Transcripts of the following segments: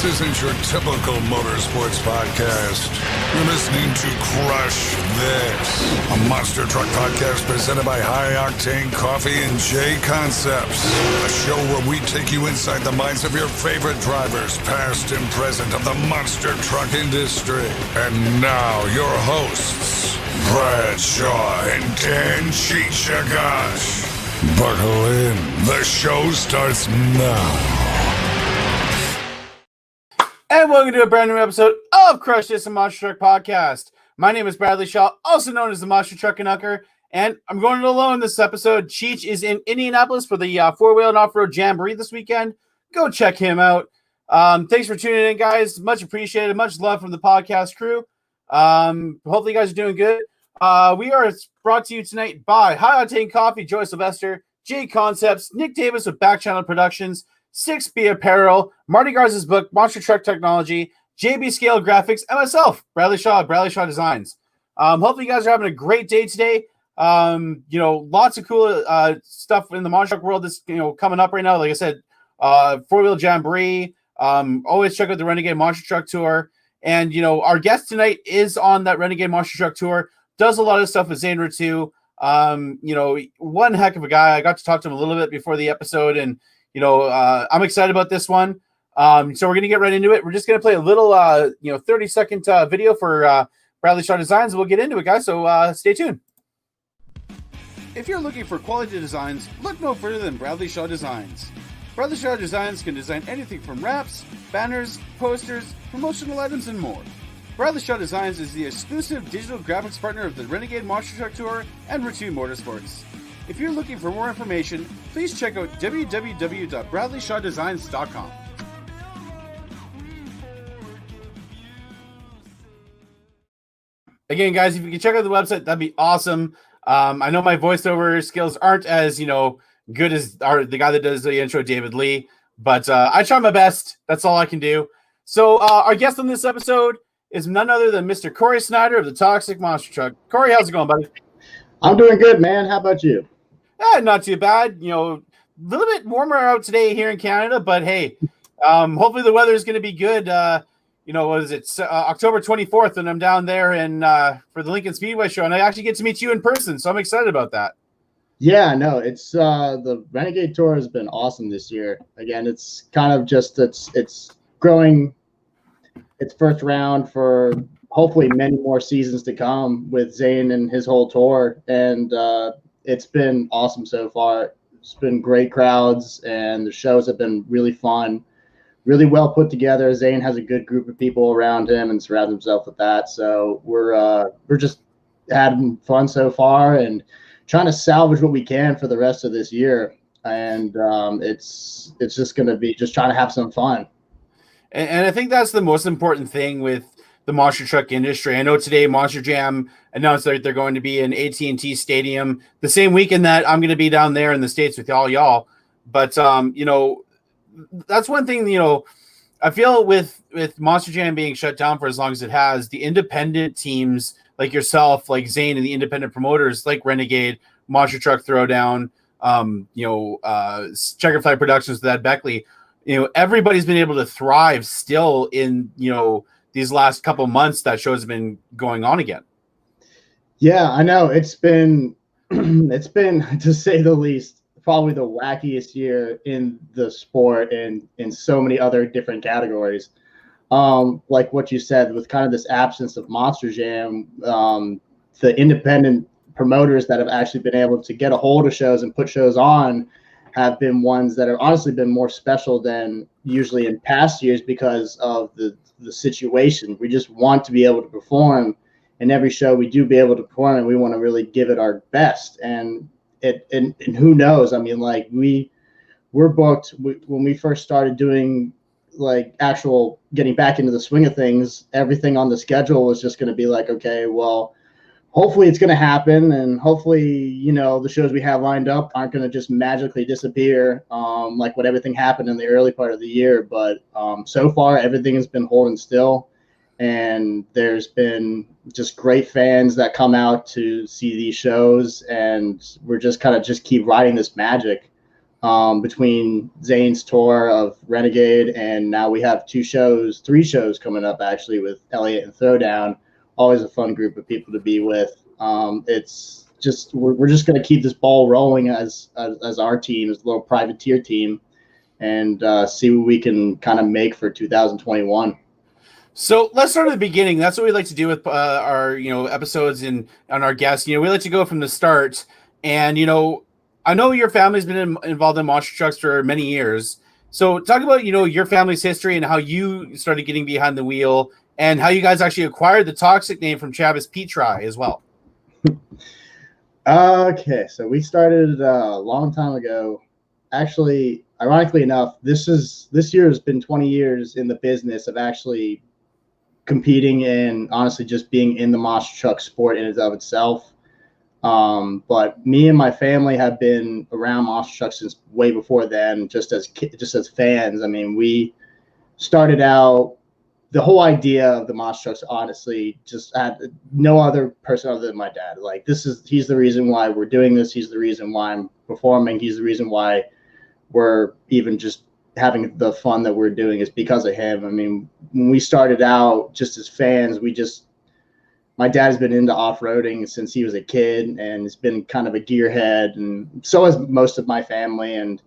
isn't your typical motorsports podcast. You're listening to Crush This, a monster truck podcast presented by High Octane Coffee and J Concepts. A show where we take you inside the minds of your favorite drivers, past and present, of the monster truck industry. And now, your hosts, Brad Shaw and Dan Chichagash. Buckle in. The show starts now. And welcome to a brand new episode of Crush This, a Monster Truck Podcast. My name is Bradley Shaw, also known as the Monster Truck Canucker, and I'm going it alone this episode. Cheech is in Indianapolis for the four-wheel and off-road jamboree this weekend. Go check him out. Thanks for tuning in, guys. Much appreciated. Much love from the podcast crew. Hopefully you guys are doing good. We are brought to you tonight by High Octane Coffee, Joy Sylvester, J Concepts, Nick Davis with Back Channel Productions, 6B Apparel, Marty Garza's book, Monster Truck Technology, JB Scale Graphics, and myself, Bradley Shaw Designs. Hopefully you guys are having a great day today. Lots of cool stuff in the monster truck world that's coming up right now. Like I said, four-wheel jamboree. Always check out the Renegade Monster Truck Tour. And, our guest tonight is on that Renegade Monster Truck Tour, does a lot of stuff with Zane Ratu. One heck of a guy. I got to talk to him a little bit before the episode, and I'm excited about this one. So we're going to get right into it. We're just going to play a little, 30-second video for Bradley Shaw Designs. We'll get into it, guys. So stay tuned. If you're looking for quality designs, look no further than Bradley Shaw Designs. Bradley Shaw Designs can design anything from wraps, banners, posters, promotional items, and more. Bradley Shaw Designs is the exclusive digital graphics partner of the Renegade Monster Truck Tour and Ratu Motorsports. If you're looking for more information, please check out www.bradleyshawdesigns.com. Again, guys, if you can check out the website, that'd be awesome. I know my voiceover skills aren't as, good as the guy that does the intro, David Lee, but I try my best. That's all I can do. So our guest on this episode is none other than Mr. Cory Snyder of the Toxic Monster Truck. Cory, how's it going, buddy? I'm doing good, man. How about you? Not too bad. A little bit warmer out today here in Canada, but hey, hopefully the weather is going to be good. What is it? October 24th, and I'm down there for the Lincoln Speedway show, and I actually get to meet you in person, so I'm excited about that. Yeah, no, it's the Renegade Tour has been awesome this year. Again, it's kind of just it's growing its first round for hopefully many more seasons to come with Zane and his whole tour, and it's been awesome so far. It's been great crowds, and the shows have been really fun, really well put together. Zane has a good group of people around him and surrounds himself with that. So we're just having fun so far and trying to salvage what we can for the rest of this year. And it's just going to be just trying to have some fun. And I think that's the most important thing with the monster truck industry. I know today Monster Jam announced that they're going to be in AT&T Stadium the same weekend that I'm going to be down there in the States with y'all. But, that's one thing, I feel with Monster Jam being shut down for as long as it has, the independent teams like yourself, like Zane, and the independent promoters like Renegade, Monster Truck Throwdown, Checkerfly Productions with Ed Beckley, everybody's been able to thrive still in, these last couple months that shows have been going on again. Yeah, I know. It's been to say the least, probably the wackiest year in the sport and in so many other different categories. Like what you said, with kind of this absence of Monster Jam, the independent promoters that have actually been able to get a hold of shows and put shows on have been ones that have honestly been more special than usually in past years because of the situation. We just want to be able to perform, and every show we do be able to perform, and we want to really give it our best. And who knows? I mean, like we're booked. When we first started doing like actual getting back into the swing of things, everything on the schedule was just going to be like, okay, well, hopefully it's going to happen, and hopefully, the shows we have lined up aren't going to just magically disappear, like what everything happened in the early part of the year. But so far, everything has been holding still, and there's been just great fans that come out to see these shows, and we're just kind of just keep riding this magic. between Zane's tour of Renegade, and now we have 3 shows coming up actually with Elliot and Throwdown. Always a fun group of people to be with. It's just we're just going to keep this ball rolling as our team, as a little privateer team, and see what we can kind of make for 2021. So let's start at the beginning. That's what we like to do with our episodes and on our guests. We like to go from the start. And I know your family's been involved in monster trucks for many years. So talk about your family's history and how you started getting behind the wheel, and how you guys actually acquired the Toxic name from Travis Petri as well. Okay, so we started a long time ago. Actually, ironically enough, this year has been 20 years in the business of actually competing and honestly just being in the monster truck sport in and of itself. But me and my family have been around monster trucks since way before then, just as fans. I mean, we started out, the whole idea of the monster trucks, honestly, just had no other person other than my dad. Like, he's the reason why we're doing this. He's the reason why I'm performing. He's the reason why we're even just having the fun that we're doing, is because of him. I mean, when we started out just as fans, my dad has been into off-roading since he was a kid, and has been kind of a gearhead, and so has most of my family. And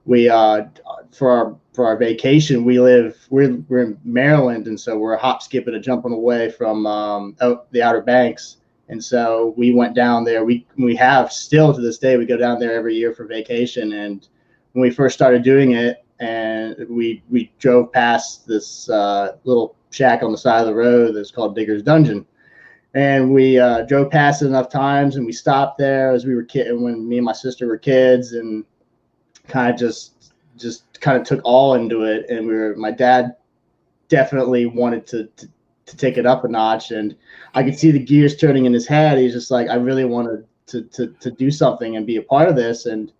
we for our vacation, we're in Maryland, and so we're a hop, skip, and a jumping away from the Outer Banks. And so we went down there. We have still to this day, we go down there every year for vacation. And when we first started doing it, and we drove past this little shack on the side of the road that's called Digger's Dungeon. And we drove past it enough times, and we stopped there as we were when me and my sister were kids, and kind of just kind of took all into it. And my dad definitely wanted to take it up a notch, and I could see the gears turning in his head. He's just like, I really wanted to do something and be a part of this. And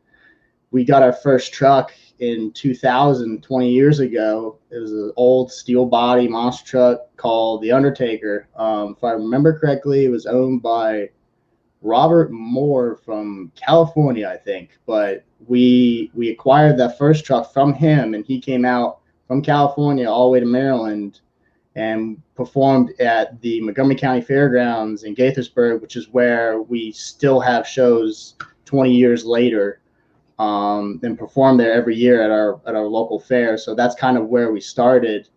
we got our first truck in 2000, 20 years ago. It was an old steel body monster truck called the Undertaker. If I remember correctly, it was owned by Robert Moore from California, I think. But we acquired that first truck from him, and he came out from California all the way to Maryland and performed at the Montgomery County Fairgrounds in Gaithersburg, which is where we still have shows 20 years later. And perform there every year at our local fair. So that's kind of where we started.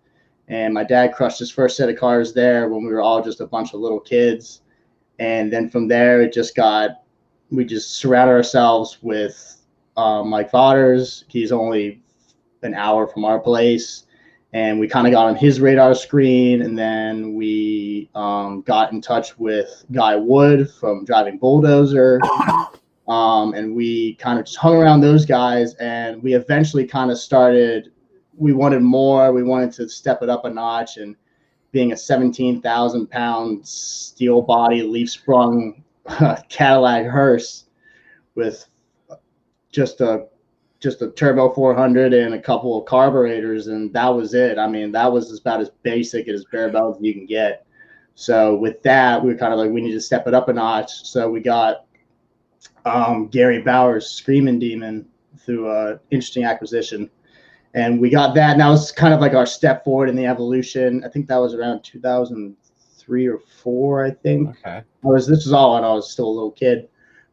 And my dad crushed his first set of cars there when we were all just a bunch of little kids. And then from there, we just surrounded ourselves with Mike Vodders. He's only an hour from our place. And we kind of got on his radar screen. And then we got in touch with Guy Wood from Driving Bulldozer. And we kind of just hung around those guys, and we eventually kind of started, we wanted more. We wanted to step it up a notch, and being a 17,000 pound steel body leaf sprung Cadillac hearse with just a turbo 400 and a couple of carburetors, and that was it. I mean, that was about as basic and as bare bones as you can get. So with that, we were kind of like, we need to step it up a notch. So we got Gary Bauer's Screaming Demon through an interesting acquisition, and we got that, and that was kind of like our step forward in the evolution. I think that was around 2003 or 4, I think. Okay. This was all when I was still a little kid,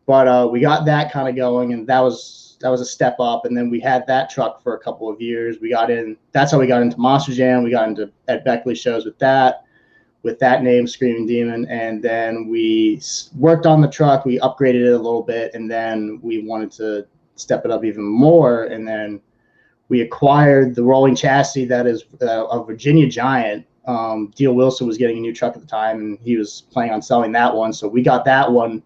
but we got that kind of going, and that was a step up. And then we had that truck for a couple of years. That's how we got into Monster Jam. We got into Ed Beckley shows with that name, Screaming Demon. And then we worked on the truck. We upgraded it a little bit, and then we wanted to step it up even more. And then we acquired the rolling chassis that is a Virginia Giant. Deal Wilson was getting a new truck at the time, and he was planning on selling that one. So we got that one.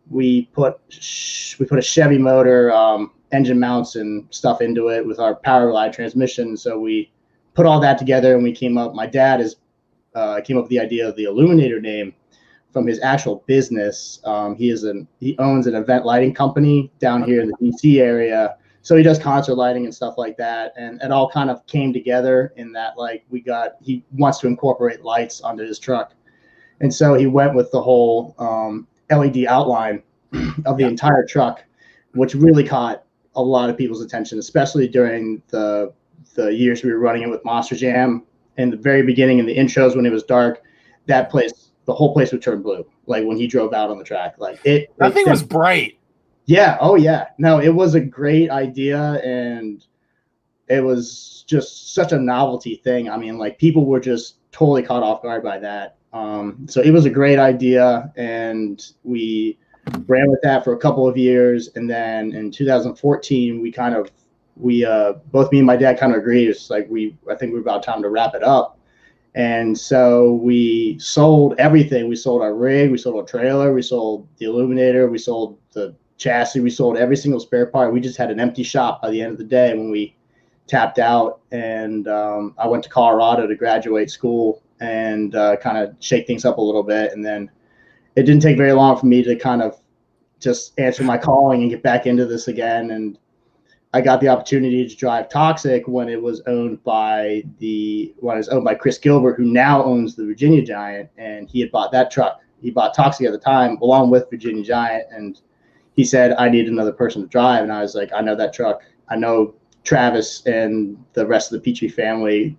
We put a Chevy motor, engine mounts and stuff into it with our Power Glide transmission. So we put all that together, and my dad came up with the idea of the Illuminator name from his actual business. He owns an event lighting company down here in the DC area. So he does concert lighting and stuff like that. And it all kind of came together in that, like, he wants to incorporate lights onto his truck. And so he went with the whole LED outline of the entire truck, which really caught a lot of people's attention, especially during the years we were running it with Monster Jam. In the very beginning, in the intros when it was dark, that place, the whole place would turn blue. Like when he drove out on the track, like that thing was bright. Yeah. Oh yeah. No, it was a great idea, and it was just such a novelty thing. I mean, like people were just totally caught off guard by that. So it was a great idea, and we ran with that for a couple of years. And then in 2014, both me and my dad kind of agreed. It's like I think we're about time to wrap it up. And so we sold everything. We sold our rig, we sold our trailer, we sold the illuminator, we sold the chassis, we sold every single spare part. We just had an empty shop by the end of the day when we tapped out. And I went to Colorado to graduate school and kind of shake things up a little bit. And then it didn't take very long for me to kind of just answer my calling and get back into this again. And I got the opportunity to drive Toxic when it was owned by Chris Gilbert, who now owns the Virginia Giant, and he had bought that truck. He bought Toxic at the time along with Virginia Giant, and he said, I need another person to drive. And I was like, I know that truck. I know Travis and the rest of the Petrie family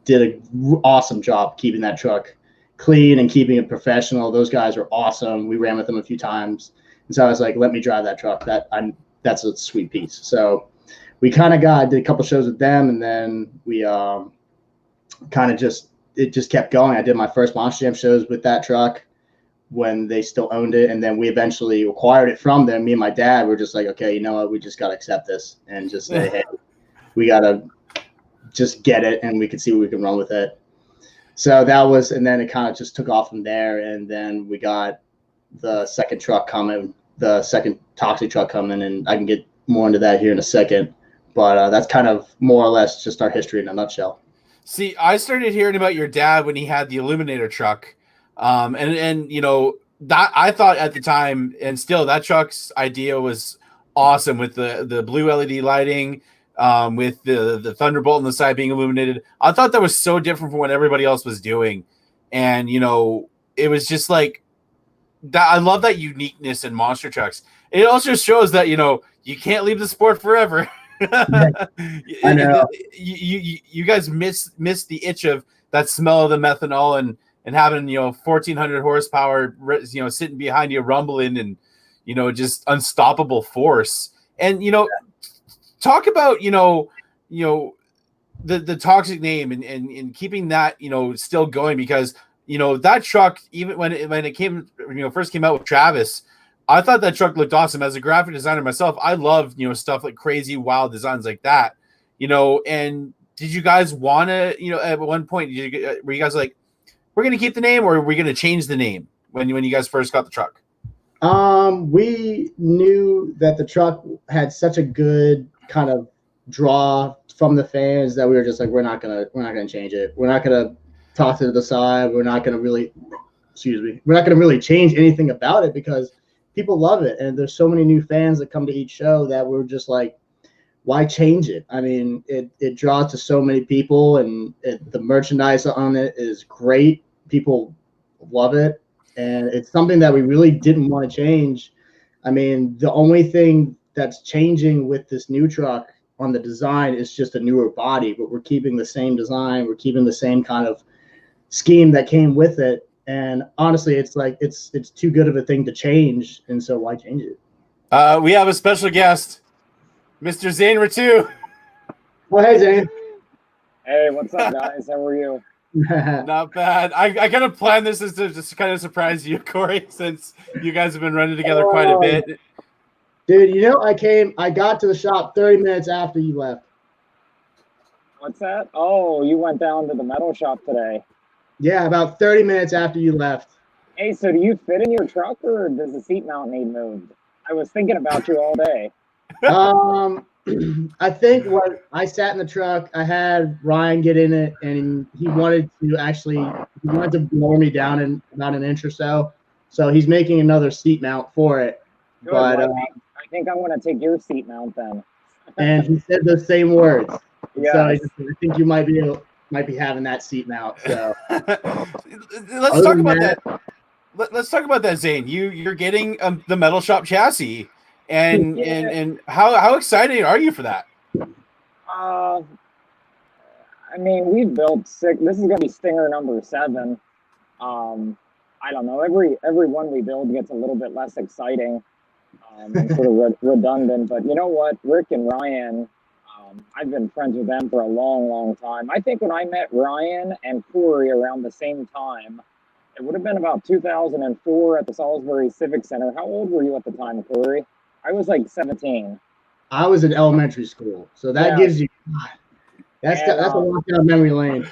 did an awesome job keeping that truck clean and keeping it professional. Those guys are awesome. We ran with them a few times. And so I was like, let me drive that truck. That's a sweet piece. So we kind of did a couple shows with them, and then we it just kept going. I did my first Monster Jam shows with that truck when they still owned it, and then we eventually acquired it from them. Me and my dad were just like, okay, you know what, we just got to accept this and just say, hey, we got to just get it, and we could see what we can run with it. So and then it kind of just took off from there, and then we got the second truck coming, the second Toxic truck coming, and I can get more into that here in a second. But that's kind of more or less just our history in a nutshell. See, I started hearing about your dad when he had the Illuminator truck. And you know, that I thought at the time, and still, that truck's idea was awesome with the blue LED lighting, with the Thunderbolt on the side being illuminated. I thought that was so different from what everybody else was doing. And, you know, it was just like that. I love that uniqueness in monster trucks. It also shows that, you know, you can't leave the sport forever. I know. You guys miss the itch of that smell of the methanol and having, you know, 1,400 horsepower, you know, sitting behind you, rumbling, and, you know, just unstoppable force. And, you know, talk about, you know, the Toxic name and keeping that, you know, still going, because, you know, that truck, even when it came, you know, first came out with Travis, I thought that truck looked awesome. As a graphic designer myself, I love, you know, stuff like crazy, wild designs like that, you know. And did you guys want to, you know, at one point, were you guys like, we're going to keep the name, or are we going to change the name when you guys first got the truck? We knew that the truck had such a good kind of draw from the fans that we were just like, we're not gonna change it. We're not gonna toss it to the side. We're not gonna really change anything about it, because people love it, and there's so many new fans that come to each show that we're just like, why change it? I mean, it draws to so many people, and the merchandise on it is great. People love it, and it's something that we really didn't want to change. I mean, the only thing that's changing with this new truck on the design is just a newer body, but we're keeping the same design. We're keeping the same kind of scheme that came with it. And honestly, it's like, it's too good of a thing to change. And so why change it? We have a special guest, Mr. Zane Ratu. Well, hey, Zane. Hey, what's up, guys? How are you? Not bad. I kind of planned this as to just kind of surprise you, Cory, since you guys have been running together quite a bit. Dude, you know, I got to the shop 30 minutes after you left. What's that? Oh, you went down to the metal shop today. Yeah, about 30 minutes after you left. Hey, so do you fit in your truck, or does the seat mount need moved? I was thinking about you all day. I think when I sat in the truck, I had Ryan get in it, and he wanted to lower me down in about an inch or so. So he's making another seat mount for it. Good, but I think I want to take your seat mount then. And he said the same words. Yes. So I think you might be having that seat mount. So let's talk about that. Let's talk about that, Zane. You're getting the metal shop chassis, And how excited are you for that? I mean, we've built 6. This is going to be Stinger number 7. I don't know. Every one we build gets a little bit less exciting and sort of redundant. But you know what? Rick and Ryan, I've been friends with them for a long, long time. I think when I met Ryan and Cory around the same time, it would have been about 2004 at the Salisbury Civic Center. How old were you at the time, Cory? I was like 17. I was in elementary school, so that gives you that's a walk down memory lane.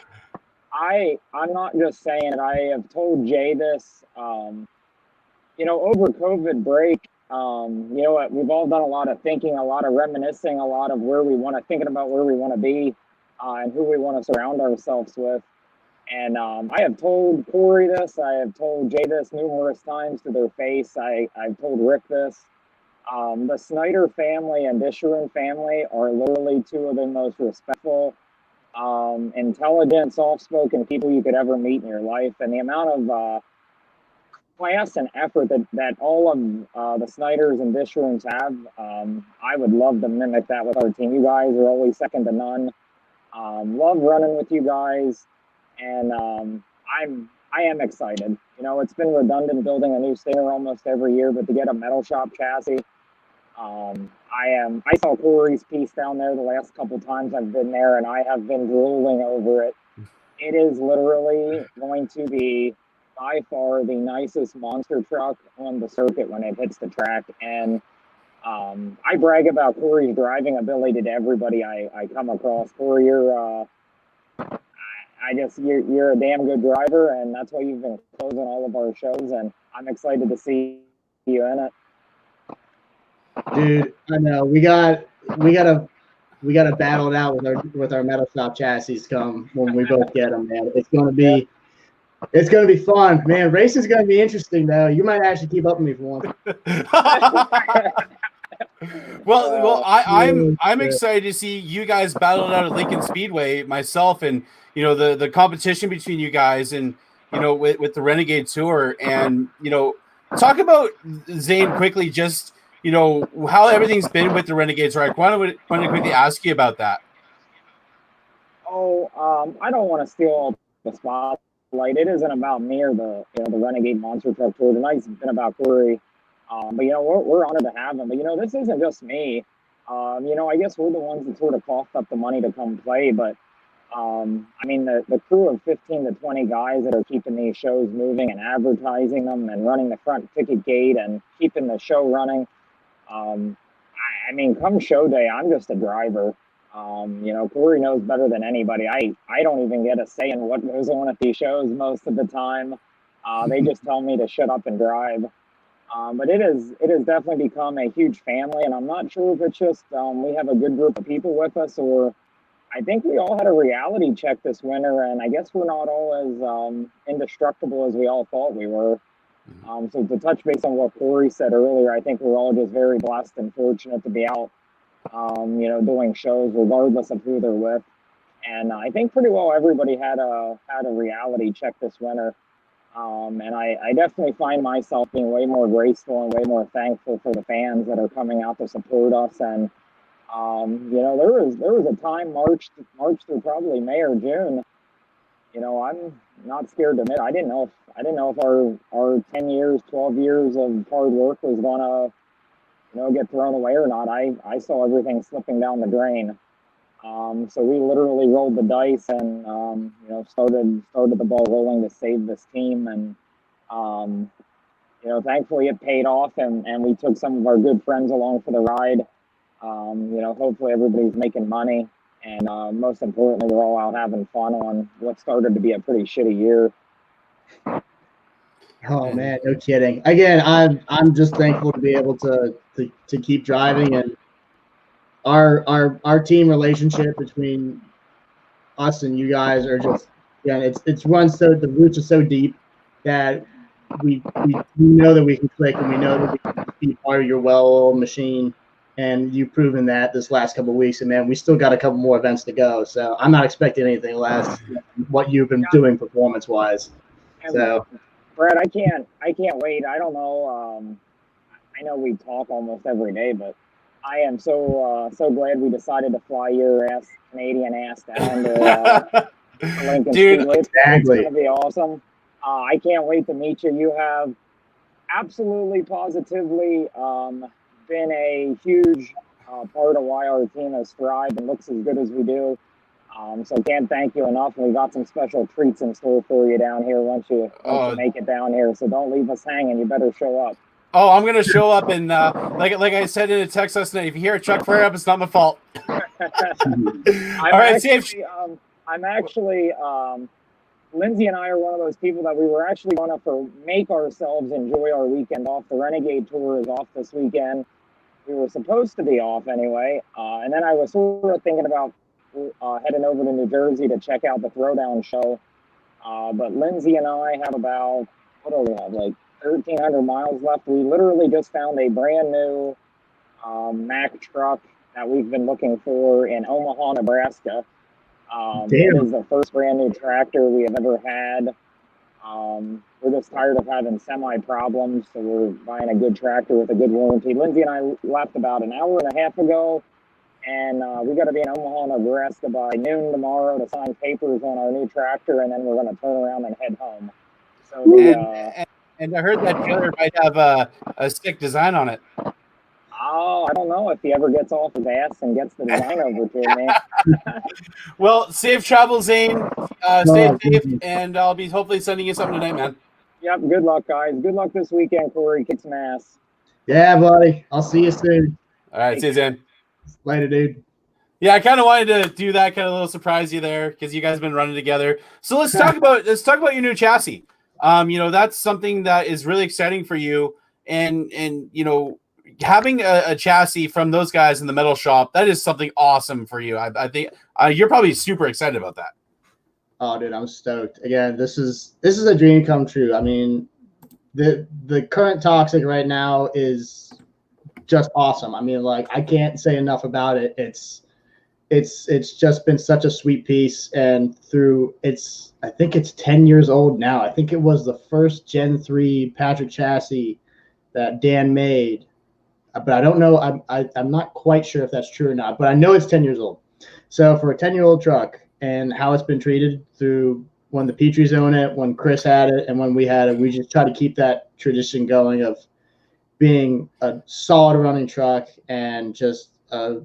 I'm not just saying it. I have told Jay this. Over COVID break, we've all done a lot of thinking, a lot of reminiscing, a lot of thinking about where we want to be, and who we want to surround ourselves with. And I have told Cory this. I have told Jay this numerous times to their face. I've told Rick this. The Snyder family and Disherin family are literally two of the most respectful, intelligent, soft-spoken people you could ever meet in your life. And the amount of class and effort that all of the Snyders and Disherins have, I would love to mimic that with our team. You guys are always second to none. Love running with you guys, and I am excited. It's been redundant building a new Stinger almost every year, but to get a metal shop chassis, I saw Cory's piece down there the last couple times I've been there, and I have been drooling over it. It is literally going to be by far the nicest monster truck on the circuit when it hits the track. And I brag about Cory's driving ability to everybody I come across. Cory, you're a damn good driver, and that's why you've been closing all of our shows, and I'm excited to see you in it. Dude, I know we gotta battle it out with our metal shop chassis come when we both get them, man. It's gonna be fun, man. Racing's gonna be interesting though. You might actually keep up with me for once. Well, I'm excited to see you guys battle it out at Lincoln Speedway myself, and the competition between you guys, and with the Renegade Tour, and talk about Zane quickly, just how everything's been with the Renegade Tour. I want to quickly ask you about that. I don't want to steal the spotlight. It isn't about me or the Renegade Monster Truck Tour. Tonight's been about Cory. But we're honored to have him. But this isn't just me. I guess we're the ones that sort of coughed up the money to come play. But the crew of 15 to 20 guys that are keeping these shows moving and advertising them and running the front ticket gate and keeping the show running. Come show day, I'm just a driver. Cory knows better than anybody. I don't even get a say in what goes on at these shows most of the time. They just tell me to shut up and drive. But it has definitely become a huge family, and I'm not sure if it's just we have a good group of people with us, or I think we all had a reality check this winter, and I guess we're not all as indestructible as we all thought we were. So to touch base on what Cory said earlier, I think we're all just very blessed and fortunate to be out, doing shows regardless of who they're with. And I think pretty well everybody had a reality check this winter. And I definitely find myself being way more graceful and way more thankful for the fans that are coming out to support us. And there was a time March through probably May or June. I'm not scared to admit I didn't know if our 10 years, 12 years of hard work was gonna get thrown away or not. I saw everything slipping down the drain. So we literally rolled the dice and started the ball rolling to save this team, and thankfully it paid off, and we took some of our good friends along for the ride. Hopefully everybody's making money, and most importantly, we're all out having fun on what started to be a pretty shitty year. Oh man, no kidding. Again, I'm just thankful to be able to keep driving, and our team relationship between us and you guys are just, it's run so, the roots are so deep that we know that we can click, and we know that we can be part of your well-oiled machine, and you've proven that this last couple of weeks. And man, we still got a couple more events to go, so I'm not expecting anything less than what you've been doing performance-wise. So Brad, I can't wait. I don't know. I know we talk almost every day, but I am so glad we decided to fly your Canadian ass down to Lincoln Dude, Speedway. It's exactly. going to be awesome. I can't wait to meet you. You have absolutely positively been a huge part of why our team has thrived and looks as good as we do. So can't thank you enough. And we got some special treats in store for you down here once you make it down here. So don't leave us hanging. You better show up. Oh, I'm gonna show up, and like I said in a text last night, if you hear a truck fire up, it's not my fault. All right, I'm actually Lindsay and I are one of those people that we were actually going to make ourselves enjoy our weekend off. The Renegade Tour is off this weekend. We were supposed to be off anyway, and then I was sort of thinking about heading over to New Jersey to check out the Throwdown show. But Lindsay and I have about, what do we have, like 1,300 miles left. We literally just found a brand new Mack truck that we've been looking for in Omaha, Nebraska. It is the first brand new tractor we have ever had. We're just tired of having semi problems, so we're buying a good tractor with a good warranty. Lindsay and I left about an hour and a half ago, and we got to be in Omaha, Nebraska by noon tomorrow to sign papers on our new tractor, and then we're going to turn around and head home. So and I heard that trailer might have a sick design on it. Oh, I don't know if he ever gets off his ass and gets the design over to me. Well, safe travel, Zane. Stay safe, and I'll be hopefully sending you something tonight, man. Yep, good luck, guys. Good luck this weekend, Cory. Kick some ass. Yeah, buddy. I'll see you soon. All right, see you, Zane. Later, dude. Yeah, I kind of wanted to do that, kind of little surprise you there, because you guys have been running together. So let's talk about your new chassis. That's something that is really exciting for you, and having a chassis from those guys in the metal shop, that is something awesome for you. I think you're probably super excited about that. Oh, dude, I'm stoked. Again, this is a dream come true. I mean, the current Toxic right now is just awesome. I mean, like, I can't say enough about it. It's just been such a sweet piece, and I think it's 10 years old now. I think it was the first Gen 3 Patrick chassis that Dan made. But I don't know. I'm not quite sure if that's true or not. But I know it's 10 years old. So for a 10-year-old truck and how it's been treated through when the Petrie's owned it, when Chris had it, and when we had it, we just try to keep that tradition going of being a solid running truck and just a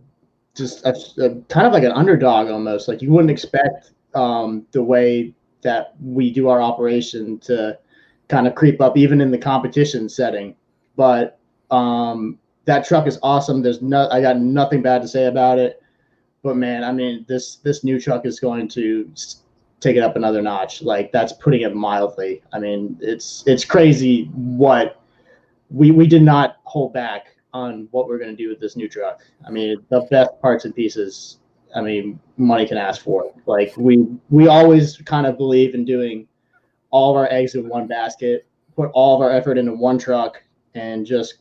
kind of like an underdog almost. Like, you wouldn't expect the way that we do our operation to kind of creep up even in the competition setting. But that truck is awesome. I got nothing bad to say about it. But man, I mean, this new truck is going to take it up another notch. Like, that's putting it mildly. I mean, it's crazy what we did not hold back on what we're going to do with this new truck. I mean, the best parts and pieces, I mean, money can ask for. Like, we always kind of believe in doing all of our eggs in one basket, put all of our effort into one truck, and just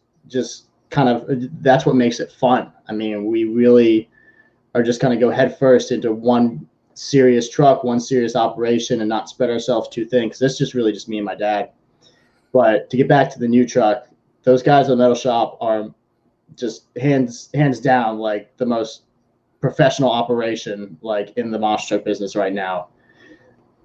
kind of, that's what makes it fun. I mean, we really are just going to go head first into one serious truck, one serious operation, and not spread ourselves too thin, because that's just really just me and my dad. But to get back to the new truck, those guys in the metal shop are just hands down like the most professional operation like in the mosh truck business right now.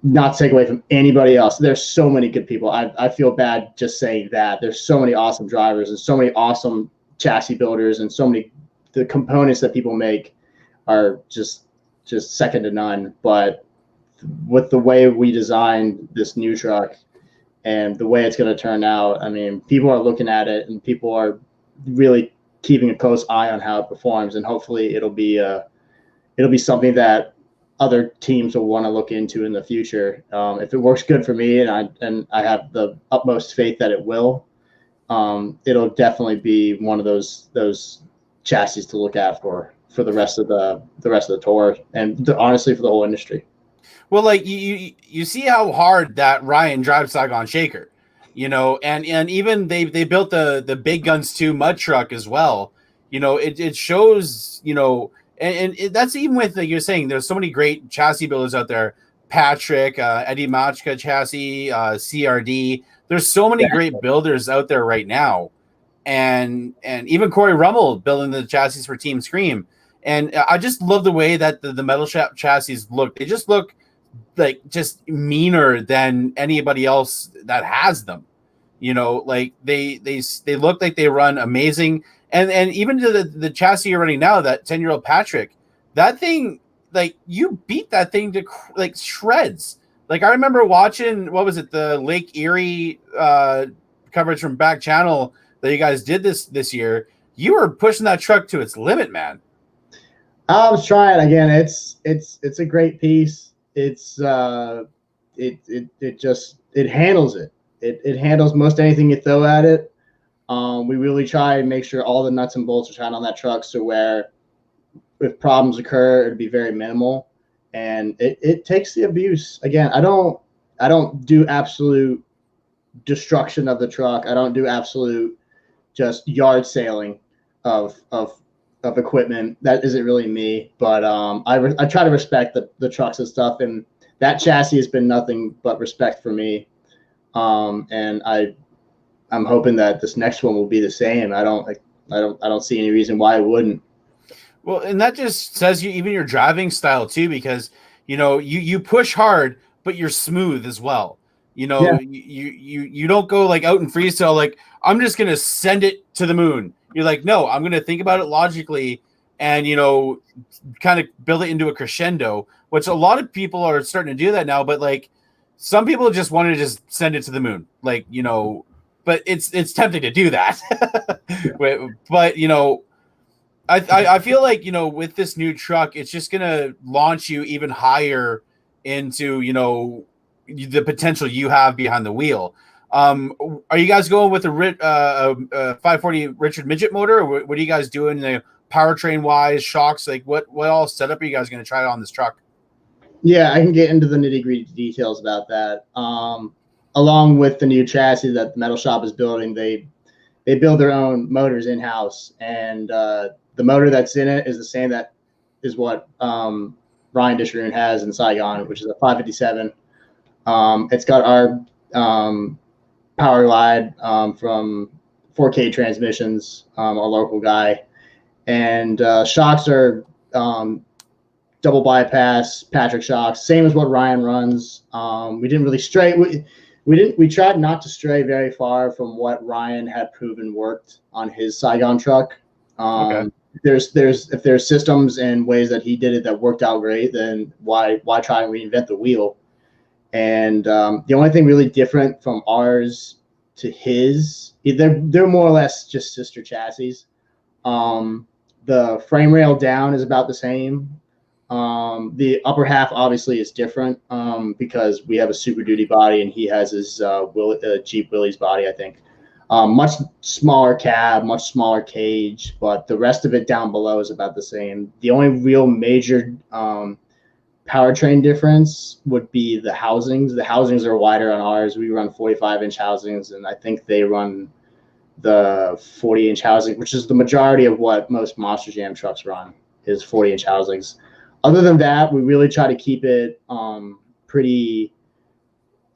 Not to take away from anybody else. There's so many good people. I feel bad just saying that. There's so many awesome drivers and so many awesome chassis builders, and so many, the components that people make are just second to none. But with the way we designed this new truck and the way it's going to turn out, I mean, people are looking at it and people are really keeping a close eye on how it performs, and hopefully it'll be something that other teams will want to look into in the future. If it works good for me, and I have the utmost faith that it will, it'll definitely be one of those chassis to look at for the rest of the tour, and honestly for the whole industry. Well, like you see how hard that Ryan drives Saigon Shaker, and even they built the Big Guns 2 mud truck as well. It shows, and that's even with, like you're saying, there's so many great chassis builders out there. Patrick, Eddie Machka chassis, CRD. There's so many great builders out there right now. and even Cory Rummel building the chassis for Team Scream. And I just love the way that the metal chassis look. They just look like just meaner than anybody else that has them. Like they look like they run amazing. And even to the chassis you're running now, that 10-year-old Patrick, that thing, like you beat that thing to like shreds. Like I remember watching, what was it, the Lake Erie coverage from Back Channel that you guys did this year. You were pushing that truck to its limit, man. I was trying. Again, it's a great piece. It's it handles it. It handles most anything you throw at it. We really try and make sure all the nuts and bolts are tight on that truck, so where if problems occur, it'd be very minimal. And it takes the abuse. Again, I don't do absolute destruction of the truck. I don't do absolute just yard sailing of equipment. That isn't really me. But I try to respect the trucks and stuff, and that chassis has been nothing but respect for me. And I'm hoping that this next one will be the same. I don't see any reason why it wouldn't. Well, and that just says even your driving style too, because you push hard, but you're smooth as well. Yeah. You don't go like out in freestyle, like I'm just gonna send it to the moon. You're like, no, I'm gonna think about it logically and kind of build it into a crescendo, which a lot of people are starting to do that now, but like some people just want to just send it to the moon, like but it's tempting to do that. But I feel like with this new truck, it's just gonna launch you even higher into the potential you have behind the wheel. Are you guys going with a 540 Richard Midget motor, or what are you guys doing? Powertrain wise, shocks, like what all setup are you guys going to try on this truck? Yeah, I can get into the nitty gritty details about that. Along with the new chassis that the metal shop is building, they build their own motors in house, and the motor that's in it is the same that is what Ryan Disharoon has in Saigon, which is a 557. It's got our power glide from 4K Transmissions, a local guy, and shocks are double bypass Patrick shocks, same as what Ryan runs. We didn't really stray. We tried not to stray very far from what Ryan had proven worked on his Saigon truck. Okay. If there's systems and ways that he did it that worked out great, then why try and reinvent the wheel? And the only thing really different from ours to his, they're more or less just sister chassis. The frame rail down is about the same. The upper half obviously is different because we have a Super Duty body and he has his Jeep Willys body, I think. Much smaller cab, much smaller cage, but the rest of it down below is about the same. The only real major powertrain difference would be the housings. The housings are wider on ours. We run 45-inch housings, and I think they run the 40-inch housing, which is the majority of what most Monster Jam trucks run, is 40-inch housings. Other than that, we really try to keep it pretty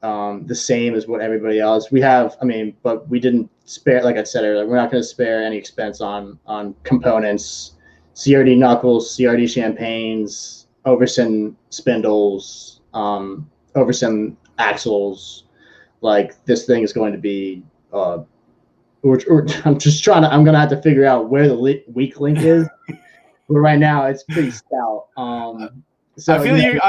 the same as what everybody else. We have, but we didn't spare, like I said earlier, we're not going to spare any expense on components, CRD knuckles, CRD champagnes, Overson spindles, Overson axles. Like, this thing is going to be I'm going to have to figure out where the weak link is. But right now it's pretty stout. So I feel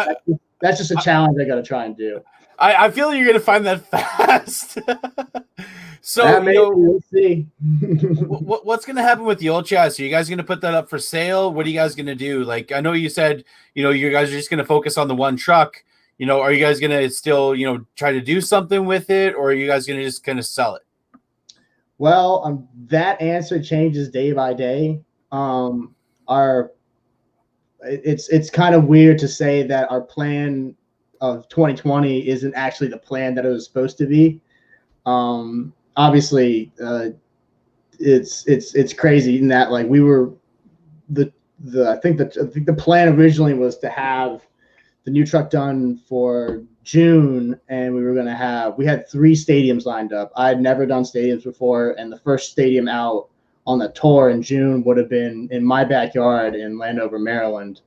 that's just a challenge I got to try and do. I feel you're going to find that fast. So we'll see. What's going to happen with the old chassis? Are you guys going to put that up for sale? What are you guys going to do? Like, I know you said, you guys are just going to focus on the one truck. Are you guys going to still, try to do something with it, or are you guys going to just kind of sell it? Well, that answer changes day by day. It's kind of weird to say that our plan of 2020 isn't actually the plan that it was supposed to be. Obviously, it's crazy in that, like, we were I think the plan originally was to have the new truck done for June, and we had 3 stadiums lined up. I had never done stadiums before, and the first stadium out on the tour in June would have been in my backyard in Landover, Maryland.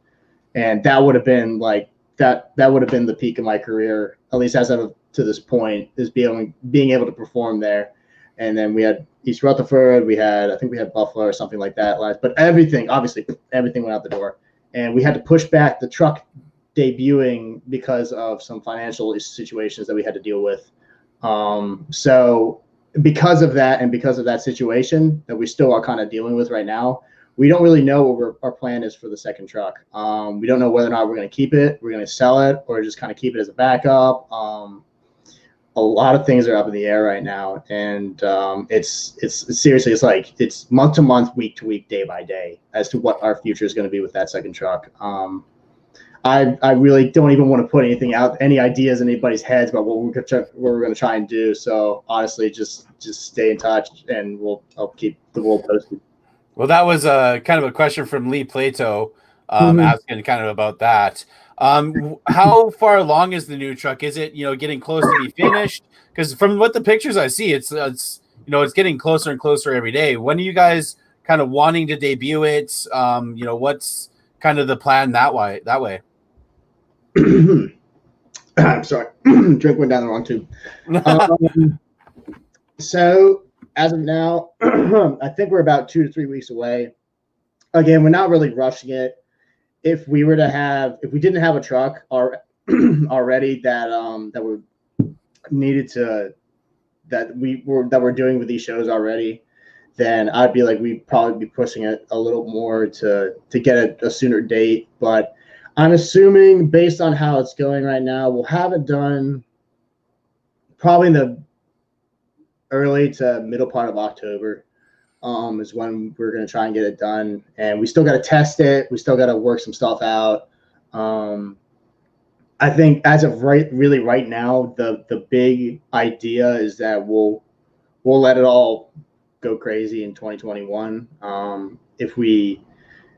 And that would have been like that would have been the peak of my career, at least as of to this point, is being able to perform there. And then we had East Rutherford, I think we had Buffalo or something like that last, but everything went out the door. And we had to push back the truck debuting because of some financial situations that we had to deal with. So because of that, and because of that situation that we still are kind of dealing with right now, we don't really know what our plan is for the second truck. We don't know whether or not we're going to keep it, we're going to sell it, or just kind of keep it as a backup. A lot of things are up in the air right now, and it's seriously, it's month to month, week to week, day by day as to what our future is going to be with that second truck. I really don't even want to put any ideas in anybody's heads about what we're going to try and do. So honestly, just stay in touch, and I'll keep the world posted. Well, that was kind of a question from Lee Plato, asking kind of about that. How far along is the new truck? Is it, getting close to be finished? Because from what the pictures I see, it's getting closer and closer every day. When are you guys kind of wanting to debut it? What's kind of the plan that way? I'm sorry, drink went down the wrong tube. So as of now, I think we're about 2 to 3 weeks away. Again, we're not really rushing it. If we didn't have a truck already that we're doing with these shows already, then I'd be like, we'd probably be pushing it a little more to get a sooner date. But I'm assuming, based on how it's going right now, we'll have it done probably in the early to middle part of October. Is when we're going to try and get it done. And we still got to test it. We still got to work some stuff out. I think as of right now, the big idea is that we'll let it all go crazy in 2021.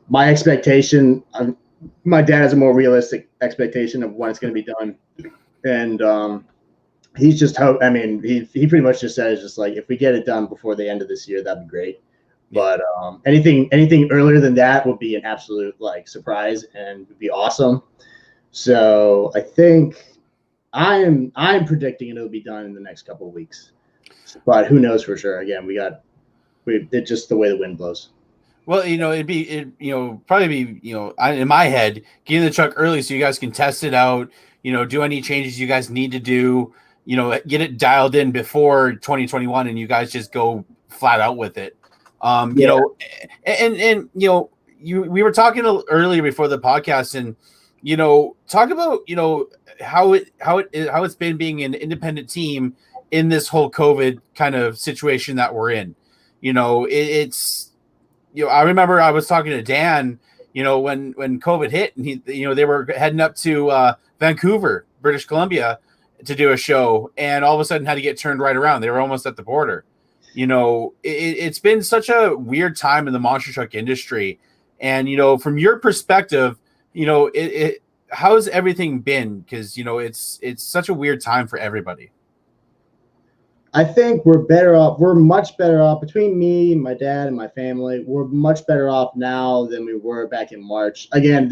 My expectation, my dad has a more realistic expectation of when it's going to be done. And he's just he pretty much just says, just like, if we get it done before the end of this year, that'd be great. But anything earlier than that would be an absolute surprise and would be awesome. So I think I'm predicting it'll be done in the next couple of weeks, but who knows for sure. Again, it's just the way the wind blows. Well, it'd probably be, in my head, getting the truck early so you guys can test it out, do any changes you guys need to do, get it dialed in before 2021, and you guys just go flat out with it. We were talking earlier before the podcast, and talk about how it's been being an independent team in this whole COVID kind of situation that we're in. It's I remember I was talking to Dan, when COVID hit, and they were heading up to Vancouver, British Columbia, to do a show, and all of a sudden had to get turned right around. They were almost at the border. It's been such a weird time in the monster truck industry. And, from your perspective, how's everything been? Because, it's such a weird time for everybody. I think we're better off. We're much better off between me, my dad, and my family. We're much better off now than we were back in March. Again,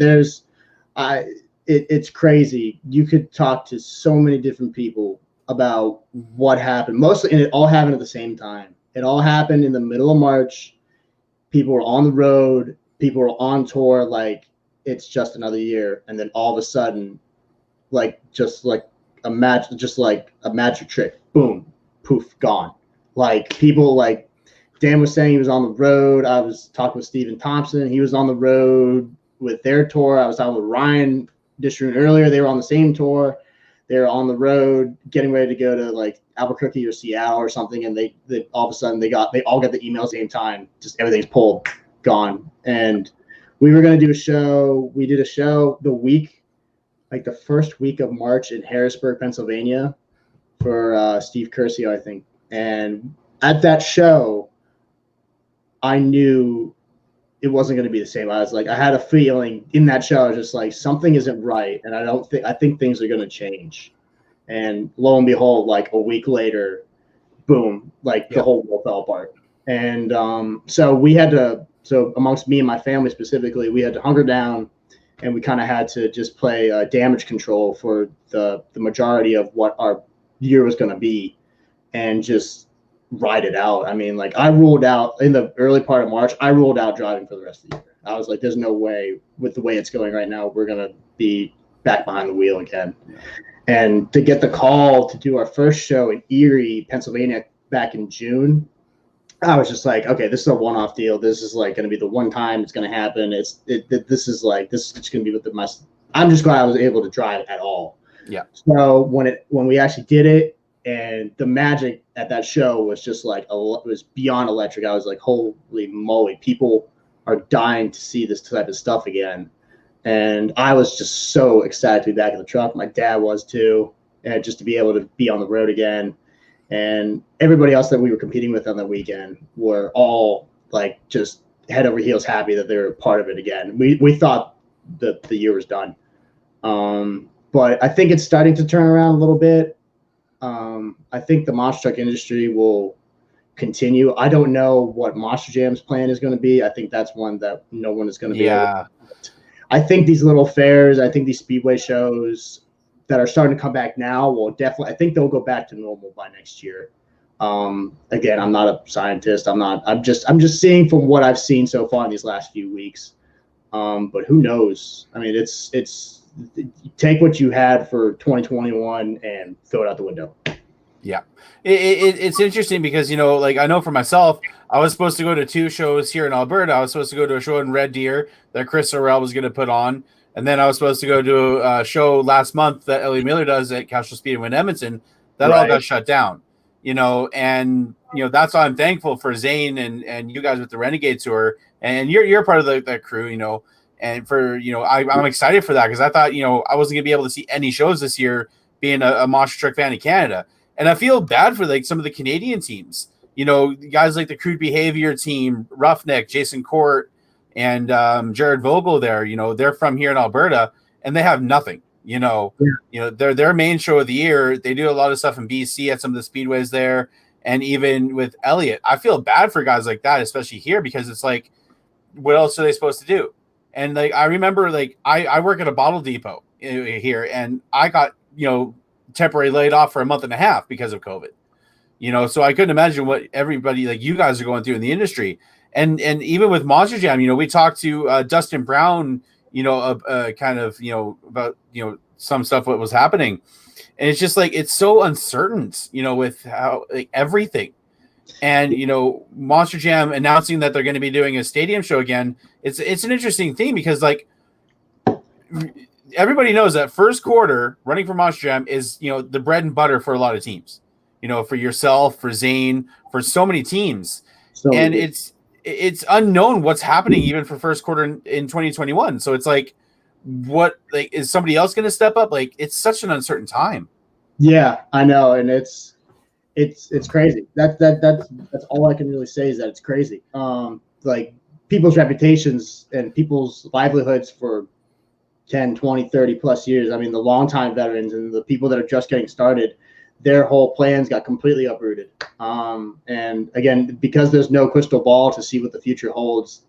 it's crazy. You could talk to so many different people about what happened. Mostly, and it all happened at the same time. It all happened in the middle of March. People were on the road. People were on tour. Like, it's just another year. And then all of a sudden, just like a magic trick, boom, poof, gone. Like, people, like Dan was saying, he was on the road. I was talking with Stephen Thompson. He was on the road with their tour. I was talking with Ryan Disharoon earlier. They were on the same tour. They're on the road getting ready to go to Albuquerque or Seattle or something, and they all of a sudden they all got the email same time. Just everything's pulled, gone. And we were going to do a show. We did a show the first week of March in Harrisburg, Pennsylvania, for Steve Curcio, I think. And at that show, I knew it wasn't going to be the same. I was like, I had a feeling in that show, I was just like, something isn't right. And I think things are going to change. And lo and behold, like a week later, boom, like the whole world fell apart. And so amongst me and my family specifically, we had to hunker down, and we kind of had to just play damage control for the majority of what our year was going to be, and just ride it out. I mean, like, I ruled out in the early part of March, I ruled out driving for the rest of the year. I was like, there's no way with the way it's going right now, we're going to be back behind the wheel again. Yeah. And to get the call to do our first show in Erie, Pennsylvania back in June, I was just like, okay, this is a one-off deal. This is like going to be the one time it's going to happen. This is going to be with I'm just glad I was able to drive at all. Yeah. So when we actually did it, and the magic at that show was just like, it was beyond electric. I was like, holy moly, people are dying to see this type of stuff again. And I was just so excited to be back in the truck. My dad was too, and just to be able to be on the road again. And everybody else that we were competing with on the weekend were all like just head over heels happy that they were part of it again. We thought that the year was done. But I think it's starting to turn around a little bit. I think the monster truck industry will continue. I don't know what Monster Jam's plan is going to be. I think that's one that no one is going to be able to. I think these little fairs, I think these speedway shows that are starting to come back now will definitely, I think they'll go back to normal by next year. Again, I'm not a scientist. I'm just seeing from what I've seen so far in these last few weeks. But who knows? I mean, it's take what you had for 2021 and throw it out the window. Yeah. It's interesting because, like, I know for myself, I was supposed to go to 2 shows here in Alberta. I was supposed to go to a show in Red Deer that Chris Sorrell was going to put on. And then I was supposed to go to a show last month that Ellie Miller does at Castro Speedway in Edmonton. That all got shut down, and, that's why I'm thankful for Zane and you guys with the Renegade Tour. And you're part of that crew, and for, I'm excited for that because I thought, I wasn't going to be able to see any shows this year being a monster truck fan in Canada. And I feel bad for like some of the Canadian teams, guys like the Crude Behavior team, Roughneck, Jason Court, and Jared Vogel there, they're from here in Alberta and they have nothing, they're their main show of the year. They do a lot of stuff in BC at some of the speedways there. And even with Elliott, I feel bad for guys like that, especially here, because it's like, what else are they supposed to do? And like, I remember like I work at a bottle depot here and I got, temporarily laid off for a month and a half because of COVID, so I couldn't imagine what everybody like you guys are going through in the industry. And even with Monster Jam, we talked to Dustin Brown, kind of, about, some stuff, what was happening. And it's just like, it's so uncertain, with how like everything. And, Monster Jam announcing that they're going to be doing a stadium show again. It's an interesting thing because like everybody knows that first quarter running for Monster Jam is, the bread and butter for a lot of teams, for yourself, for Zane, for so many teams. And it's unknown what's happening even for first quarter in 2021. So it's like, what, like, is somebody else going to step up? Like, it's such an uncertain time. Yeah, I know. And it's crazy. That's all I can really say is that it's crazy. Like people's reputations and people's livelihoods for 10, 20, 30 plus years. I mean, the longtime veterans and the people that are just getting started, their whole plans got completely uprooted. And again, because there's no crystal ball to see what the future holds,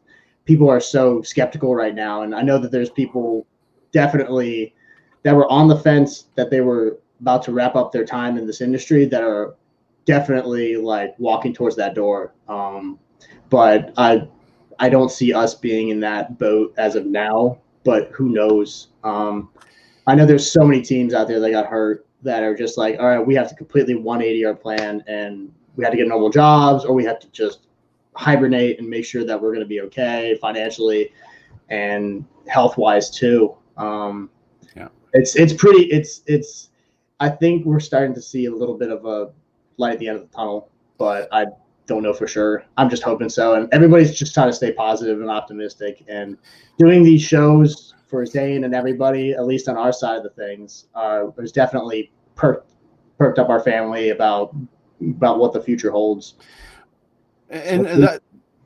people are so skeptical right now. And I know that there's people definitely that were on the fence that they were about to wrap up their time in this industry that are definitely like walking towards that door. But I don't see us being in that boat as of now, but who knows? I know there's so many teams out there that got hurt that are just like, all right, we have to completely 180 our plan and we have to get normal jobs, or we have to just hibernate and make sure that we're going to be okay financially and health wise too. It's I think we're starting to see a little bit of a light at the end of the tunnel, but I don't know for sure. I'm just hoping so. And everybody's just trying to stay positive and optimistic, and doing these shows for Zane and everybody, at least on our side of the things, was definitely perked up our family about what the future holds. And that,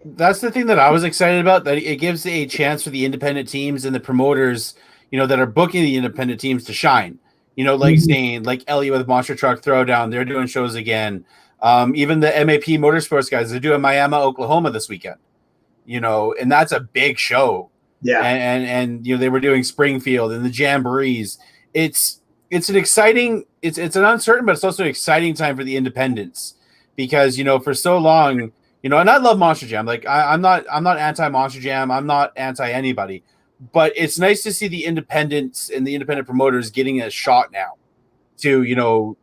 That's the thing that I was excited about, that it gives a chance for the independent teams and the promoters, that are booking the independent teams to shine. Like saying, like Elliot with Monster Truck Throwdown, they're doing shows again. Even the MAP Motorsports guys, they're doing Miami, Oklahoma this weekend. And that's a big show. Yeah. And they were doing Springfield and the Jamborees. It's an exciting, it's an uncertain, but it's also an exciting time for the independents, because for so long, and I love Monster Jam. Like I'm not anti Monster Jam. I'm not anti anybody, but it's nice to see the independents and the independent promoters getting a shot now to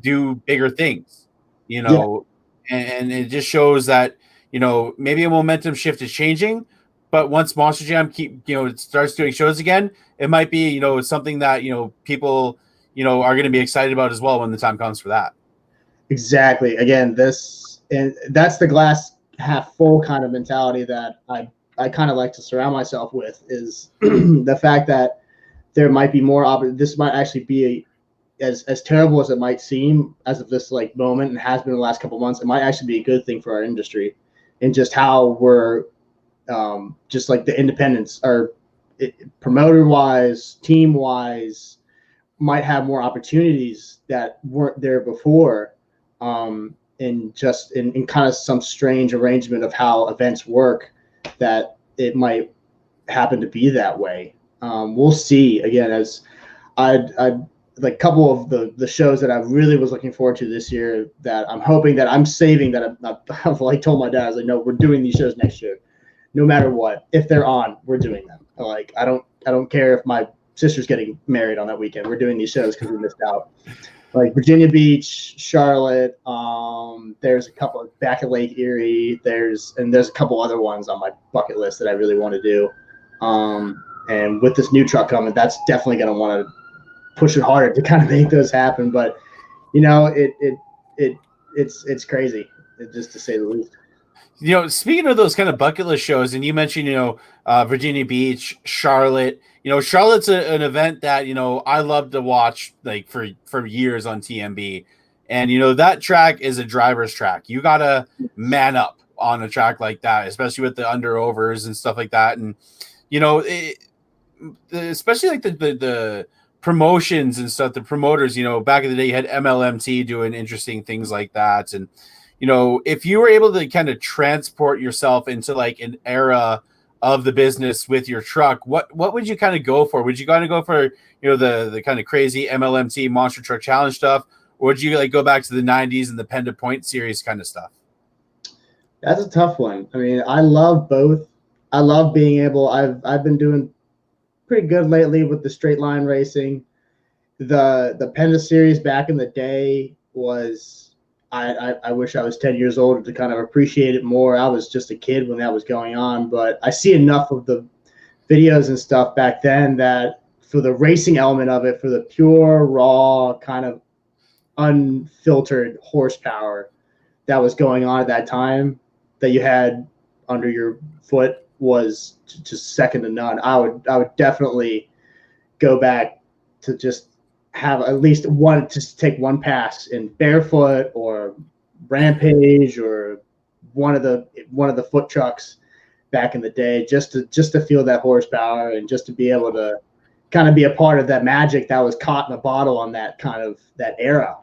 do bigger things. And it just shows that maybe a momentum shift is changing. But once Monster Jam starts doing shows again, it might be something that people are going to be excited about as well when the time comes for that. Exactly. Again, that's the glass half full kind of mentality that I kind of like to surround myself with, is the fact that there might be more. This might actually be as terrible as it might seem as of this like moment, and has been the last couple of months. It might actually be a good thing for our industry, and just how we're just like the independents are, promoter wise, team wise, might have more opportunities that weren't there before. And just in kind of some strange arrangement of how events work, that it might happen to be that way. We'll see. Again, as I like a couple of the shows that I really was looking forward to this year, that I'm hoping that I'm saving, that I've like told my dad, I was like, no, we're doing these shows next year, no matter what. If they're on, we're doing them. Like I don't care if my sister's getting married on that weekend. We're doing these shows because we missed out. Like Virginia Beach, Charlotte. There's a couple back at Lake Erie. There's a couple other ones on my bucket list that I really want to do. And with this new truck coming, that's definitely going to want to push it harder to kind of make those happen. But it's crazy, just to say the least. Speaking of those kind of bucket list shows, and you mentioned, Virginia Beach, Charlotte. Charlotte's an event that, I love to watch like for years on TMB. And, that track is a driver's track. You got to man up on a track like that, especially with the underovers and stuff like that. And, especially like the promotions and stuff, the promoters, back in the day, you had MLMT doing interesting things like that. And, if you were able to kind of transport yourself into like an era of the business with your truck, what would you kind of go for? Would you kind of go for, the kind of crazy MLMT Monster Truck Challenge stuff? Or would you like go back to the 90s and the Pen to Point series kind of stuff? That's a tough one. I mean, I love both. I love being able, I've been doing pretty good lately with the straight line racing. The Penda series back in the day was, I wish I was 10 years older to kind of appreciate it more. I was just a kid when that was going on, but I see enough of the videos and stuff back then that for the racing element of it, for the pure, raw, kind of unfiltered horsepower that was going on at that time, that you had under your foot, was just second to none. I would definitely go back to just have at least one, just take one pass in Barefoot or Rampage or one of the foot trucks back in the day, just to feel that horsepower and just to be able to kind of be a part of that magic that was caught in a bottle on that kind of that era.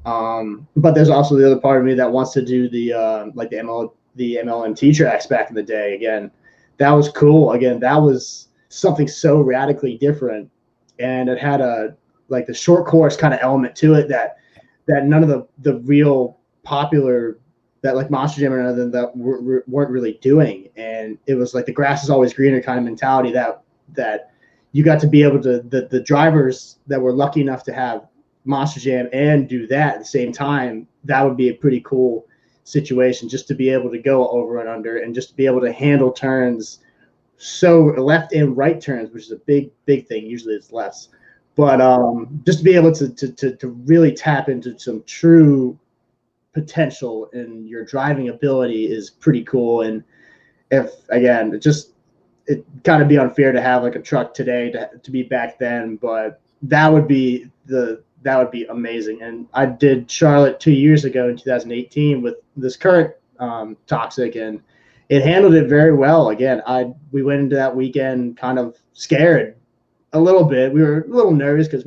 But there's also the other part of me that wants to do the like the MLMT tracks back in the day. Again, that was cool. Again, that was something so radically different, and it had like the short course kind of element to it that none of the real popular, that like Monster Jam and other that weren't really doing. And it was like the grass is always greener kind of mentality that you got to be able to, the drivers that were lucky enough to have Monster Jam and do that at the same time, that would be a pretty cool situation, just to be able to go over and under and just to be able to handle turns, so left and right turns, which is a big thing. Usually it's lefts. But just to be able to really tap into some true potential in your driving ability is pretty cool. And if, again, it kind of be unfair to have like a truck today to be back then, but that would be amazing. And I did Charlotte 2 years ago in 2018 with this current Toxic, and it handled it very well. Again, we went into that weekend kind of scared a little bit. We were a little nervous because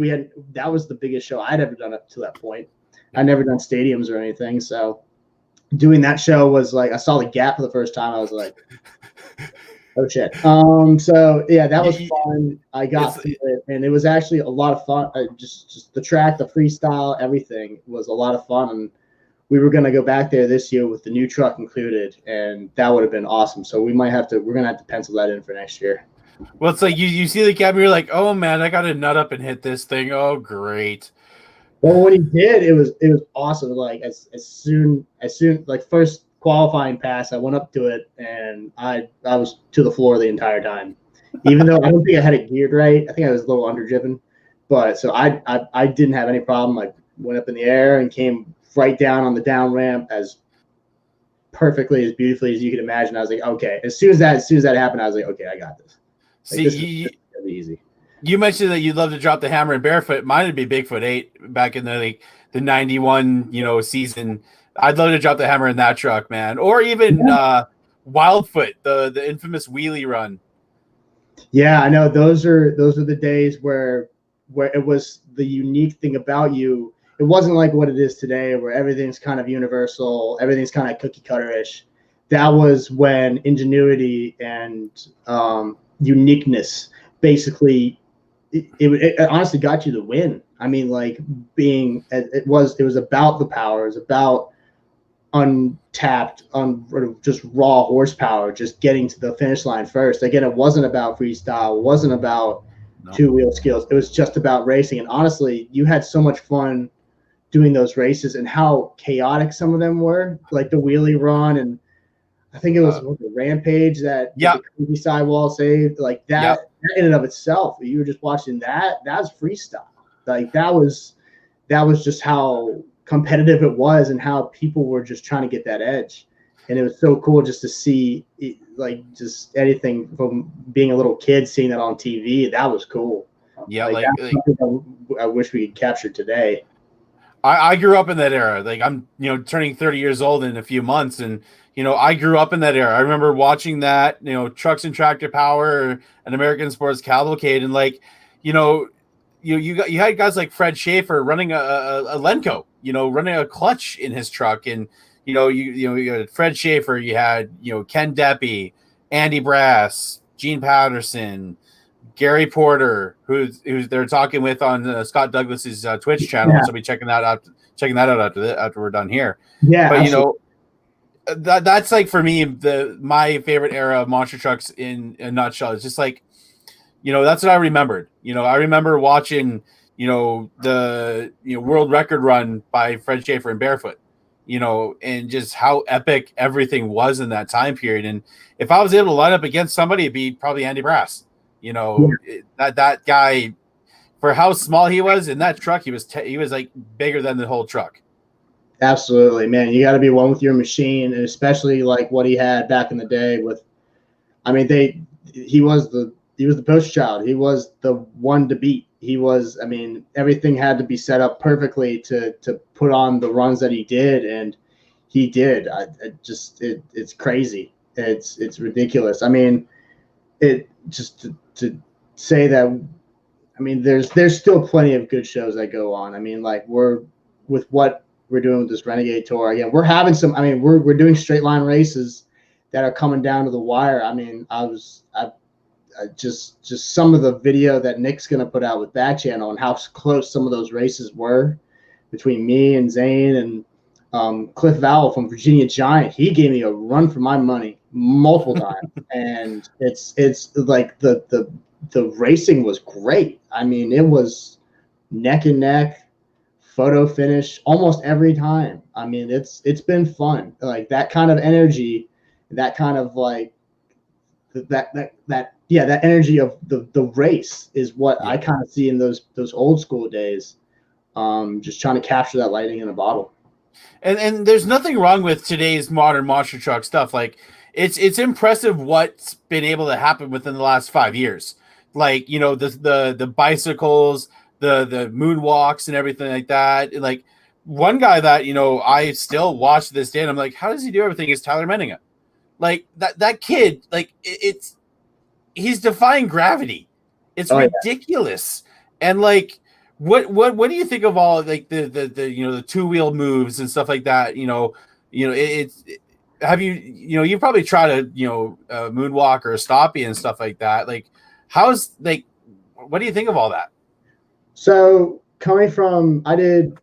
that was the biggest show I'd ever done up to that point. I'd never done stadiums or anything, so doing that show was like I saw the gap for the first time. I was like, oh shit. So yeah, that was fun. I got through it, and it was actually a lot of fun. Just the track, the freestyle, everything was a lot of fun. And we were gonna go back there this year with the new truck included, and that would have been awesome. So we're gonna have to pencil that in for next year. Well, it's like you see the gap, and you're like, oh man, I got to nut up and hit this thing. Oh great. Well, when he did, it was awesome. Like as soon like first qualifying pass, I went up to it and I was to the floor the entire time. Even though I don't think I had it geared right, I think I was a little underdriven. But so I didn't have any problem. I went up in the air and came right down on the down ramp as perfectly, as beautifully as you could imagine. I was like, okay. As soon as that happened, I was like, okay, I got this. Like, See, this is gonna be easy. You mentioned that you'd love to drop the hammer in barefoot. Mine would be Bigfoot 8 back in the 91, season. I'd love to drop the hammer in that truck, man. Or even Wildfoot, the infamous wheelie run. Yeah, I know. Those are the days where it was the unique thing about you. It wasn't like what it is today, where everything's kind of universal, everything's kind of cookie cutter-ish. That was when ingenuity and uniqueness basically. It honestly got you the win. I mean, like it was about the power. It was about untapped, just raw horsepower, just getting to the finish line first. Again, it wasn't about freestyle. It wasn't about two-wheel skills. It was just about racing. And honestly, you had so much fun doing those races and how chaotic some of them were, like the wheelie run. And I think it was the Rampage that the crazy sidewall saved. Like that. Yep. That in and of itself, you were just watching that was freestyle. Like that was just how competitive it was and how people were just trying to get that edge. And it was so cool just to see like just anything from being a little kid, seeing that on TV. That was cool. Yeah. Like I wish we could capture today. I grew up in that era. Like I'm, turning 30 years old in a few months, and I grew up in that era. I remember watching that, Trucks and Tractor Power and American Sports Cavalcade, and like, you had guys like Fred Schaefer running a Lenco, running a clutch in his truck, and you had Fred Schaefer, you had Ken Deppy, Andy Brass, Gene Patterson, Gary Porter, who's they're talking with on Scott Douglas's Twitch channel. So I'll be checking that out after we're done here. Yeah, but absolutely. That's like for me my favorite era of monster trucks in a nutshell. It's just like that's what I remembered. I remember watching the world record run by Fred Schaefer in barefoot. And just how epic everything was in that time period. And if I was able to line up against somebody, it'd be probably Andy Brass. That guy, for how small he was in that truck, he was like bigger than the whole truck. Absolutely, man. You got to be one with your machine, and especially like what he had back in the day. He was the poster child. He was the one to beat. Everything had to be set up perfectly to put on the runs that he did, and he did. It's crazy. It's ridiculous. To say that, there's still plenty of good shows that go on. We're with what we're doing with this Renegade Tour. Again, we're having some. We're doing straight line races that are coming down to the wire. Just some of the video that Nick's gonna put out with that channel and how close some of those races were between me and Zane and Cliff Vowell from Virginia Giant. He gave me a run for my money multiple times, and it's like the racing was great. It was neck and neck, photo finish almost every time. It's been fun. Like that kind of energy, that kind of like that energy of the race is what I kind of see in those old school days. Just trying to capture that lightning in a bottle. And there's nothing wrong with today's modern monster truck stuff. Like it's impressive what's been able to happen within the last 5 years. Like, the bicycles, the moonwalks and everything like that. Like one guy that, I still watch to this day and I'm like, how does he do everything is Tyler Menninga. like that kid, like he's defying gravity. It's ridiculous. Yeah. And like, what do you think of all like the the 2-wheel moves and stuff like that? Have you probably tried a moonwalk or a stoppie and stuff like that? Like, what do you think of all that? So coming from, I did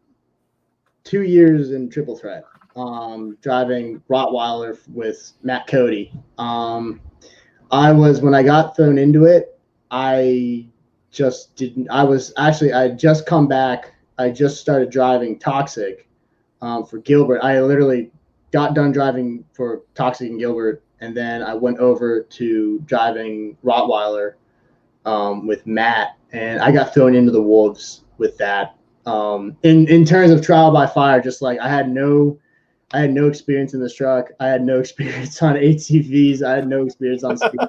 2 years in triple threat, driving Rottweiler with Matt Cody. When I got thrown into it, I just didn't. I had just come back. I just started driving Toxic for Gilbert. I literally got done driving for Toxic and Gilbert, and then I went over to driving Rottweiler with Matt, and I got thrown into the wolves with that. In terms of trial by fire, just like I had no experience in this truck. I had no experience on ATVs. I had no experience on speed,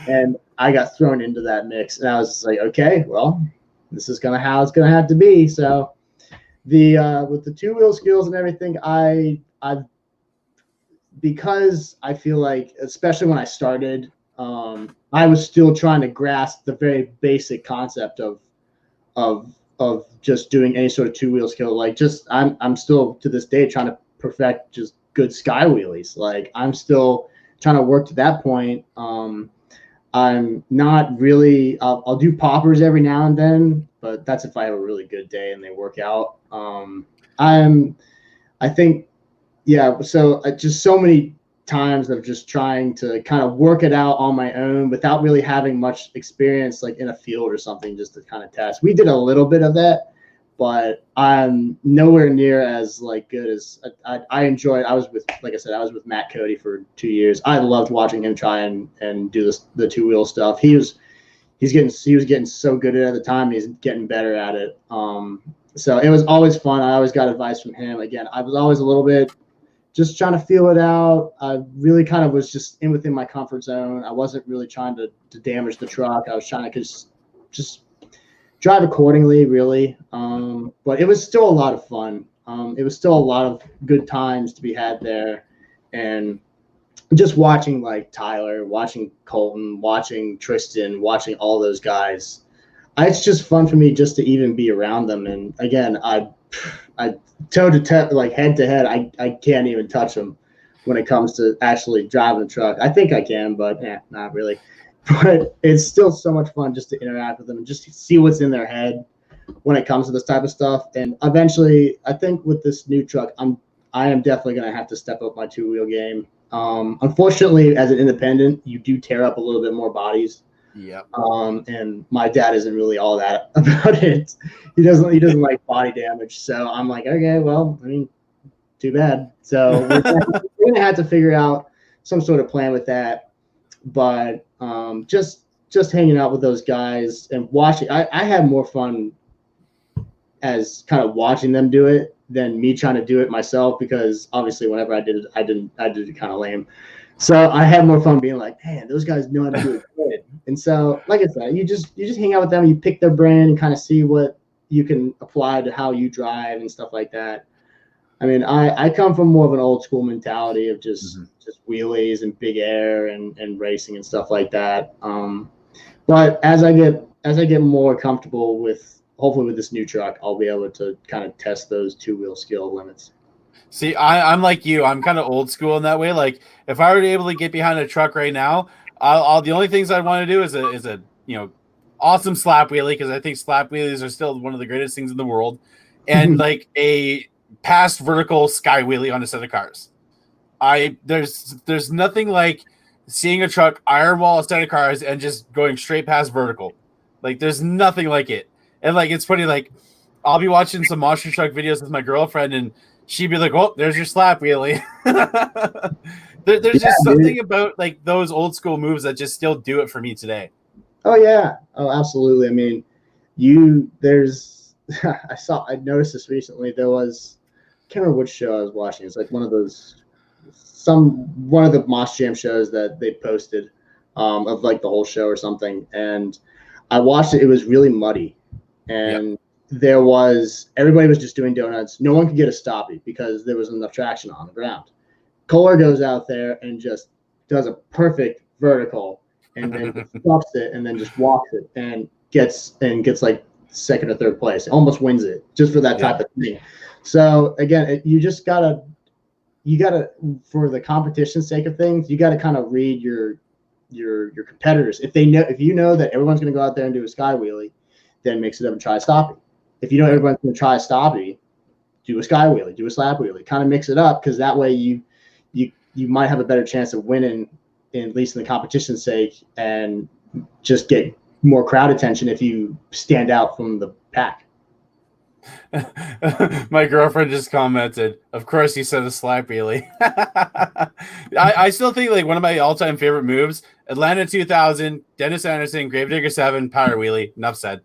and I got thrown into that mix. And I was just like, okay, well, this is how it's gonna have to be. So with the 2-wheel skills and everything, because I feel like, especially when I started, I was still trying to grasp the very basic concept of just doing any sort of 2-wheel skill. Like, I'm still to this day trying to perfect just good sky wheelies. Like, I'm still trying to work to that point. I'm not really. I'll do poppers every now and then, but that's if I have a really good day and they work out. I think, yeah. So just so many times of just trying to kind of work it out on my own without really having much experience, like in a field or something, just to kind of test. We did a little bit of that, but I'm nowhere near as like good as I enjoyed. Like I said, I was with Matt Cody for 2 years. I loved watching him try and do the 2-wheel stuff. He was getting so good at it at the time. He's getting better at it. So it was always fun. I always got advice from him. Again, I was always a little bit just trying to feel it out. I really kind of was just within my comfort zone. I wasn't really trying to damage the truck. I was trying to just drive accordingly, really. But it was still a lot of fun. It was still a lot of good times to be had there. And just watching like Tyler, watching Colton, watching Tristan, watching all those guys, it's just fun for me just to even be around them. And again, I toe to toe, like head to head, I can't even touch them when it comes to actually driving the truck. I think I can, but not really. But it's still so much fun just to interact with them and just see what's in their head when it comes to this type of stuff. And eventually, I think with this new truck, I am definitely going to have to step up my 2-wheel game. Unfortunately, as an independent, you do tear up a little bit more bodies. Yeah. And my dad isn't really all that about it. He doesn't like body damage. So I'm like, okay, well, I mean, too bad. So we're gonna have to figure out some sort of plan with that. But just hanging out with those guys and watching, I had more fun as kind of watching them do it than me trying to do it myself, because obviously whenever I did it, I did it kind of lame. So I had more fun being like, man, those guys know how to do it good. And so, like I said, you just hang out with them, you pick their brain and kind of see what you can apply to how you drive and stuff like that. I mean, I come from more of an old school mentality of just wheelies and big air and racing and stuff like that. But as I get more comfortable with, hopefully with this new truck, I'll be able to kind of test those 2-wheel skill limits. See, I'm like you. I'm kind of old school in that way. Like, if I were able to get behind a truck right now, the only things I'd want to do is a awesome slap wheelie, because I think slap wheelies are still one of the greatest things in the world, and like a past vertical sky wheelie on a set of cars. There's nothing like seeing a truck iron wall a set of cars and just going straight past vertical. Like, there's nothing like it. And like, it's funny. Like, I'll be watching some monster truck videos with my girlfriend, and she'd be like, "Oh, there's your slap wheelie." There's just something about like those old school moves that just still do it for me today. Oh yeah, oh absolutely. I mean, I noticed this recently. There was, I can't remember which show I was watching. It's like one of the Moss Jam shows that they posted of like the whole show or something. And I watched it. It was really muddy, and everybody was just doing donuts. No one could get a stoppie because there wasn't enough traction on the ground. Kohler goes out there and just does a perfect vertical and then stops it and then just walks it and gets like second or third place, almost wins it just for that type of thing. So again, you gotta, for the competition's sake of things, you gotta kind of read your competitors. If you know that everyone's gonna go out there and do a sky wheelie, then mix it up and try a stoppie. If you know everyone's gonna try a stoppie, do a sky wheelie, do a slap wheelie, kind of mix it up, because that way you might have a better chance of winning, at least in the competition's sake, and just get more crowd attention if you stand out from the pack. My girlfriend just commented, of course he said a slap wheelie. I still think like one of my all-time favorite moves, Atlanta 2000, Dennis Anderson, Gravedigger 7, power wheelie. Enough said.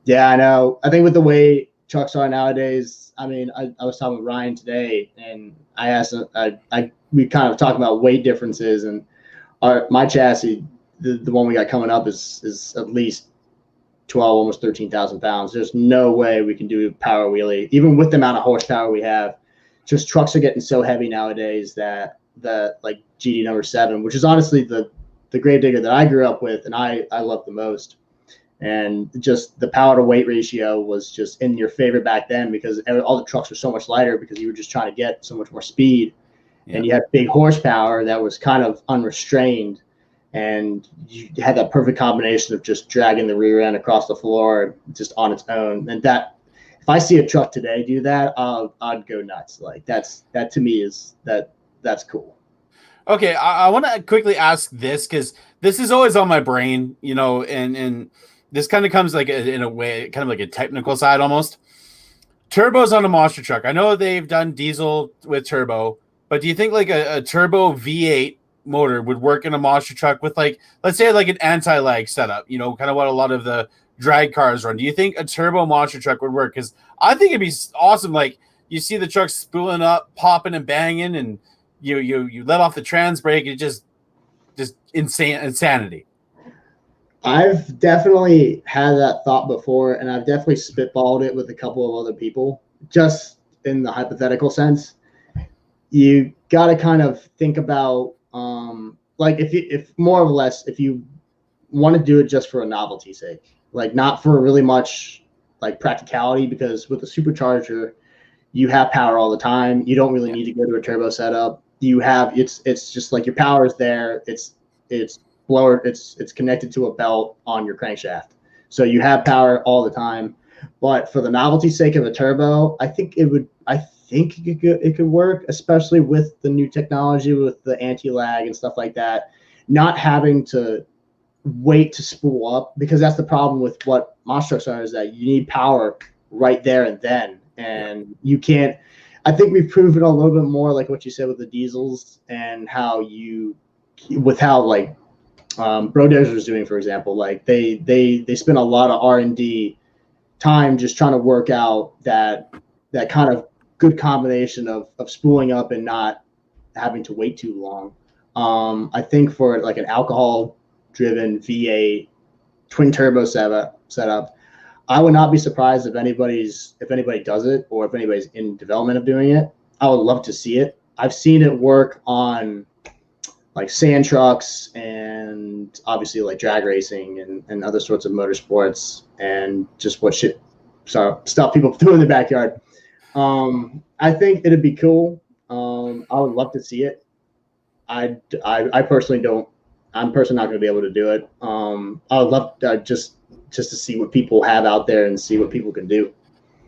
Yeah, I know. I think with the way trucks are nowadays, I mean, I was talking with Ryan today, and I asked him, we kind of talked about weight differences, and my chassis, the one we got coming up is at least 12, almost 13,000 pounds. There's no way we can do a power wheelie, even with the amount of horsepower we have. Just trucks are getting so heavy nowadays that like GD number 7, which is honestly the Gravedigger that I grew up with and I love the most. And just the power to weight ratio was just in your favor back then, because all the trucks were so much lighter because you were just trying to get so much more speed. Yeah. And you had big horsepower that was kind of unrestrained. And you had that perfect combination of just dragging the rear end across the floor just on its own. And that, if I see a truck today do that, I'd go nuts. Like that to me that's cool. Okay, I want to quickly ask this, because this is always on my brain, and this kind of comes like in a way, kind of like a technical side almost. Turbos on a monster truck. I know they've done diesel with turbo, but do you think like a turbo V8 motor would work in a monster truck with, like, let's say like an anti-lag setup, kind of what a lot of the drag cars run? Do you think a turbo monster truck would work? Because I think it'd be awesome. Like, you see the truck spooling up, popping and banging, and you let off the trans brake, it just insanity. I've definitely had that thought before, and I've definitely spitballed it with a couple of other people, just in the hypothetical sense. You got to kind of think about like if more or less, if you want to do it just for a novelty sake, like not for really much like practicality, because with a supercharger you have power all the time. You don't really need to go to a turbo setup. You have it's just like your power is there. It's blower. It's connected to a belt on your crankshaft, so you have power all the time. But for the novelty sake of a turbo, I think it could work, especially with the new technology, with the anti-lag and stuff like that. Not having to wait to spool up, because that's the problem with what monster trucks are, is that you need power right there and then, and you can't. I think we've proven a little bit more, like what you said with the diesels, and how like Brodez was doing, for example. Like they spend a lot of R&D time just trying to work out that kind of good combination of spooling up and not having to wait too long. I think for like an alcohol-driven V8 twin turbo setup, I would not be surprised if anybody does it, or if anybody's in development of doing it. I would love to see it. I've seen it work on like sand trucks, and obviously like drag racing and other sorts of motorsports, and just stuff people do in the backyard. I think it'd be cool. I would love to see it. I personally don't. I'm personally not going to be able to do it. I would love just to see what people have out there and see what people can do.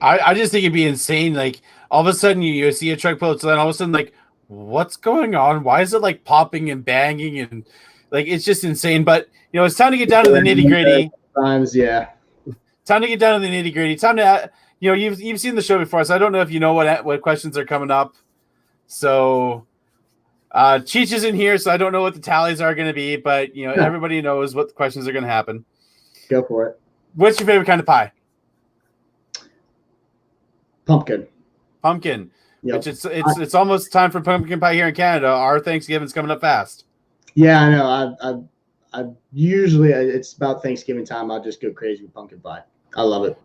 I just think it'd be insane. Like, all of a sudden you see a truck pull, so then all of a sudden, like, what's going on? Why is it like popping and banging, and like it's just insane? But it's time to get down to the nitty gritty. Sometimes, yeah. Time to get down to the nitty gritty. Time to you've seen the show before, so I don't know if you know what questions are coming up. So Cheech isn't here, so I don't know what the tallies are going to be, but everybody knows what the questions are going to happen. Go for it. What's your favorite kind of pie? Pumpkin. Yep. Which it's almost time for pumpkin pie here in Canada. Our Thanksgiving's coming up fast. Yeah, I know. I usually, it's about Thanksgiving time, I'll just go crazy with pumpkin pie. I love it.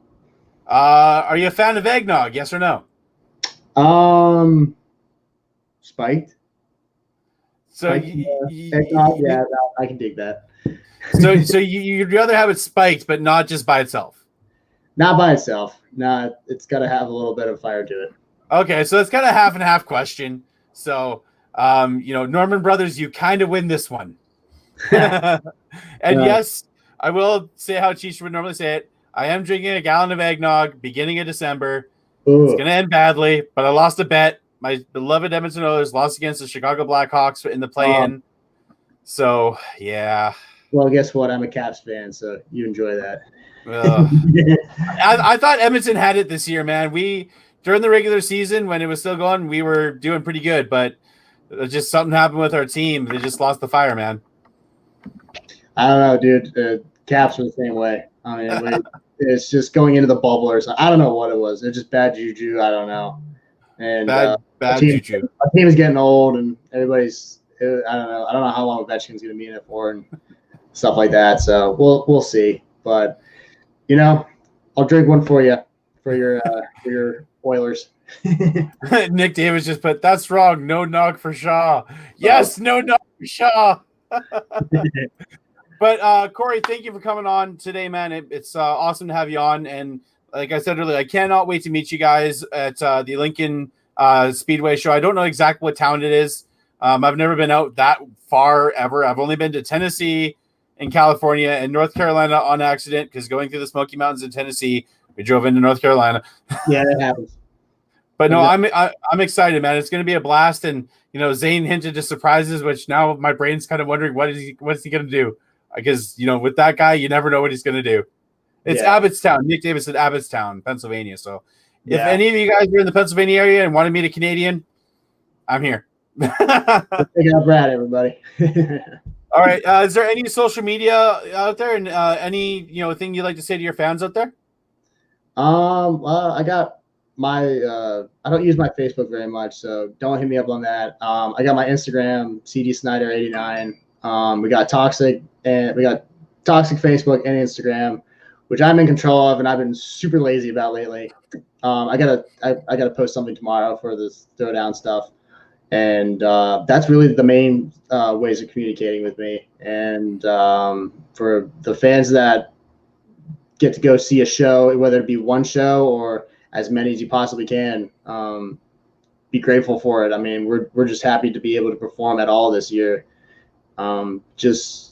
Are you a fan of eggnog? Yes or no? Spiked. So eggnog, yeah, I can dig that. So you'd rather have it spiked, but not just by itself. Not by itself. No, it's got to have a little bit of fire to it. Okay, so it's kind of half and half question. So, Norman Brothers, you kind of win this one. And yes, I will say how Cheech would normally say it. I am drinking a gallon of eggnog beginning of December. Ooh. It's going to end badly, but I lost a bet. My beloved Edmonton Oilers lost against the Chicago Blackhawks in the play-in. So, yeah. Well, guess what? I'm a Caps fan, so you enjoy that. I thought Edmonton had it this year, man. During the regular season, when it was still going, we were doing pretty good, but just something happened with our team. They just lost the fire, man. I don't know, dude. The Caps were the same way. I mean, it's just going into the bubble or something. I don't know what it was. It's just bad juju. I don't know. And bad juju. Our team is getting old, and everybody's. I don't know. I don't know how long Ovechkin's going to be in it for, and stuff like that. So we'll see. But I'll drink one for you for your Oilers. Nick Davis just put, that's wrong. No nog for Shaw. Yes, no nog for Shaw. But Cory, thank you for coming on today, man. It's awesome to have you on. And like I said earlier, I cannot wait to meet you guys at the Lincoln Speedway show. I don't know exactly what town it is. I've never been out that far ever. I've only been to Tennessee and California and North Carolina on accident because going through the Smoky Mountains in Tennessee, we drove into North Carolina. Yeah, it happens. But no, I'm excited, man. It's going to be a blast. And, Zane hinted to surprises, which now my brain's kind of wondering what is he going to do? Because, with that guy, you never know what he's going to do. It's Abbottstown. Nick Davis at Abbottstown, Pennsylvania. So if any of you guys are in the Pennsylvania area and want to meet a Canadian, I'm here. Check out Brad, everybody. All right. Is there any social media out there and any, thing you'd like to say to your fans out there? I got my I don't use my Facebook very much, so don't hit me up on that. I got my Instagram, CD Snyder 89. We got Toxic Facebook and Instagram, which I'm in control of, and I've been super lazy about lately. I gotta post something tomorrow for this throwdown stuff, and that's really the main ways of communicating with me. And for the fans that get to go see a show, whether it be one show or as many as you possibly can, be grateful for it. I mean, we're just happy to be able to perform at all this year. It's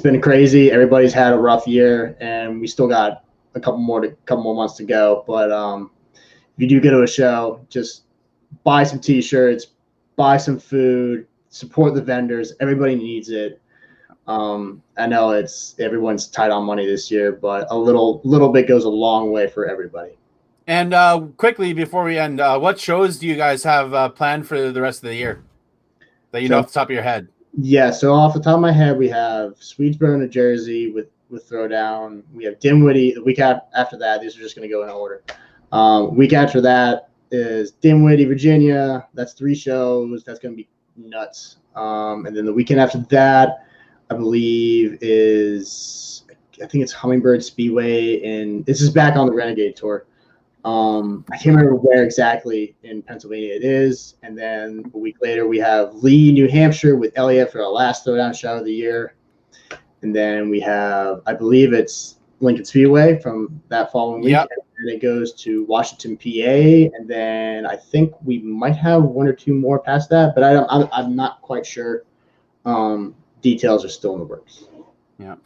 been crazy. Everybody's had a rough year, and we still got a couple more months to go. But if you do go to a show, just buy some T-shirts, buy some food, support the vendors. Everybody needs it. I know everyone's tight on money this year, but a little bit goes a long way for everybody. And quickly before we end, what shows do you guys have planned for the rest of the year that you know off the top of your head? Yeah, so off the top of my head, we have Swedesboro, New Jersey with Throwdown. We have Dinwiddie. The week after that, these are just going to go in order. Week after that is Dinwiddie, Virginia. That's 3 shows. That's going to be nuts. And then the weekend after that, I believe I think it's Hummingbird Speedway, and this is back on the Renegade Tour. I can't remember where exactly in Pennsylvania it is. And then a week later, we have Lee, New Hampshire with Elliott for our last Throwdown show of the year. And then we have, I believe it's Lincoln Speedway from that following week. Yep. And it goes to Washington, PA. And then I think we might have 1 or 2 more past that, but I'm not quite sure. Details are still in the works. Yeah.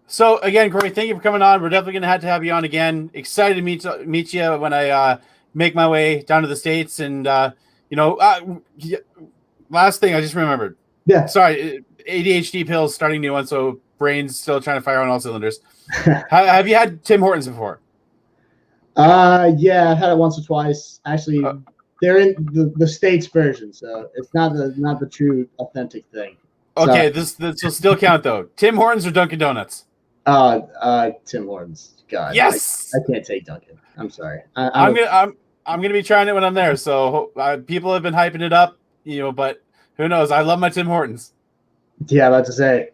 So again, Cory, thank you for coming on. We're definitely going to have you on again. Excited to meet you when I make my way down to the States. And last thing I just remembered. Yeah. Sorry, ADHD pills, starting new one, so brain's still trying to fire on all cylinders. Have you had Tim Hortons before? Yeah, I've had it once or twice. Actually, they're in the States version, so it's not the true authentic thing. Okay, this will still count though. Tim Hortons or Dunkin' Donuts? Tim Hortons. God, yes. I can't take Dunkin'. I'm sorry. I'm gonna be trying it when I'm there. So people have been hyping it up, but who knows? I love my Tim Hortons. Yeah, I'm about to say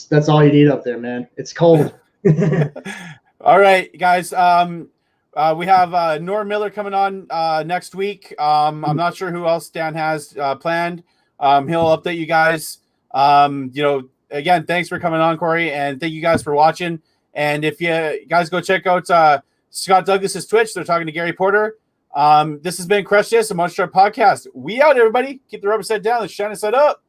that's all you need up there, man. It's cold. All right, guys. We have Norm Miller coming on next week. I'm not sure who else Dan has planned. He'll update you guys. Again, thanks for coming on, Cory, and thank you guys for watching. And if you guys go check out Scott Douglas's Twitch, they're talking to Gary Porter. This has been Crush This, a Monster Truck Podcast. We out, everybody. Keep the rubber set down. Let's shine it set up.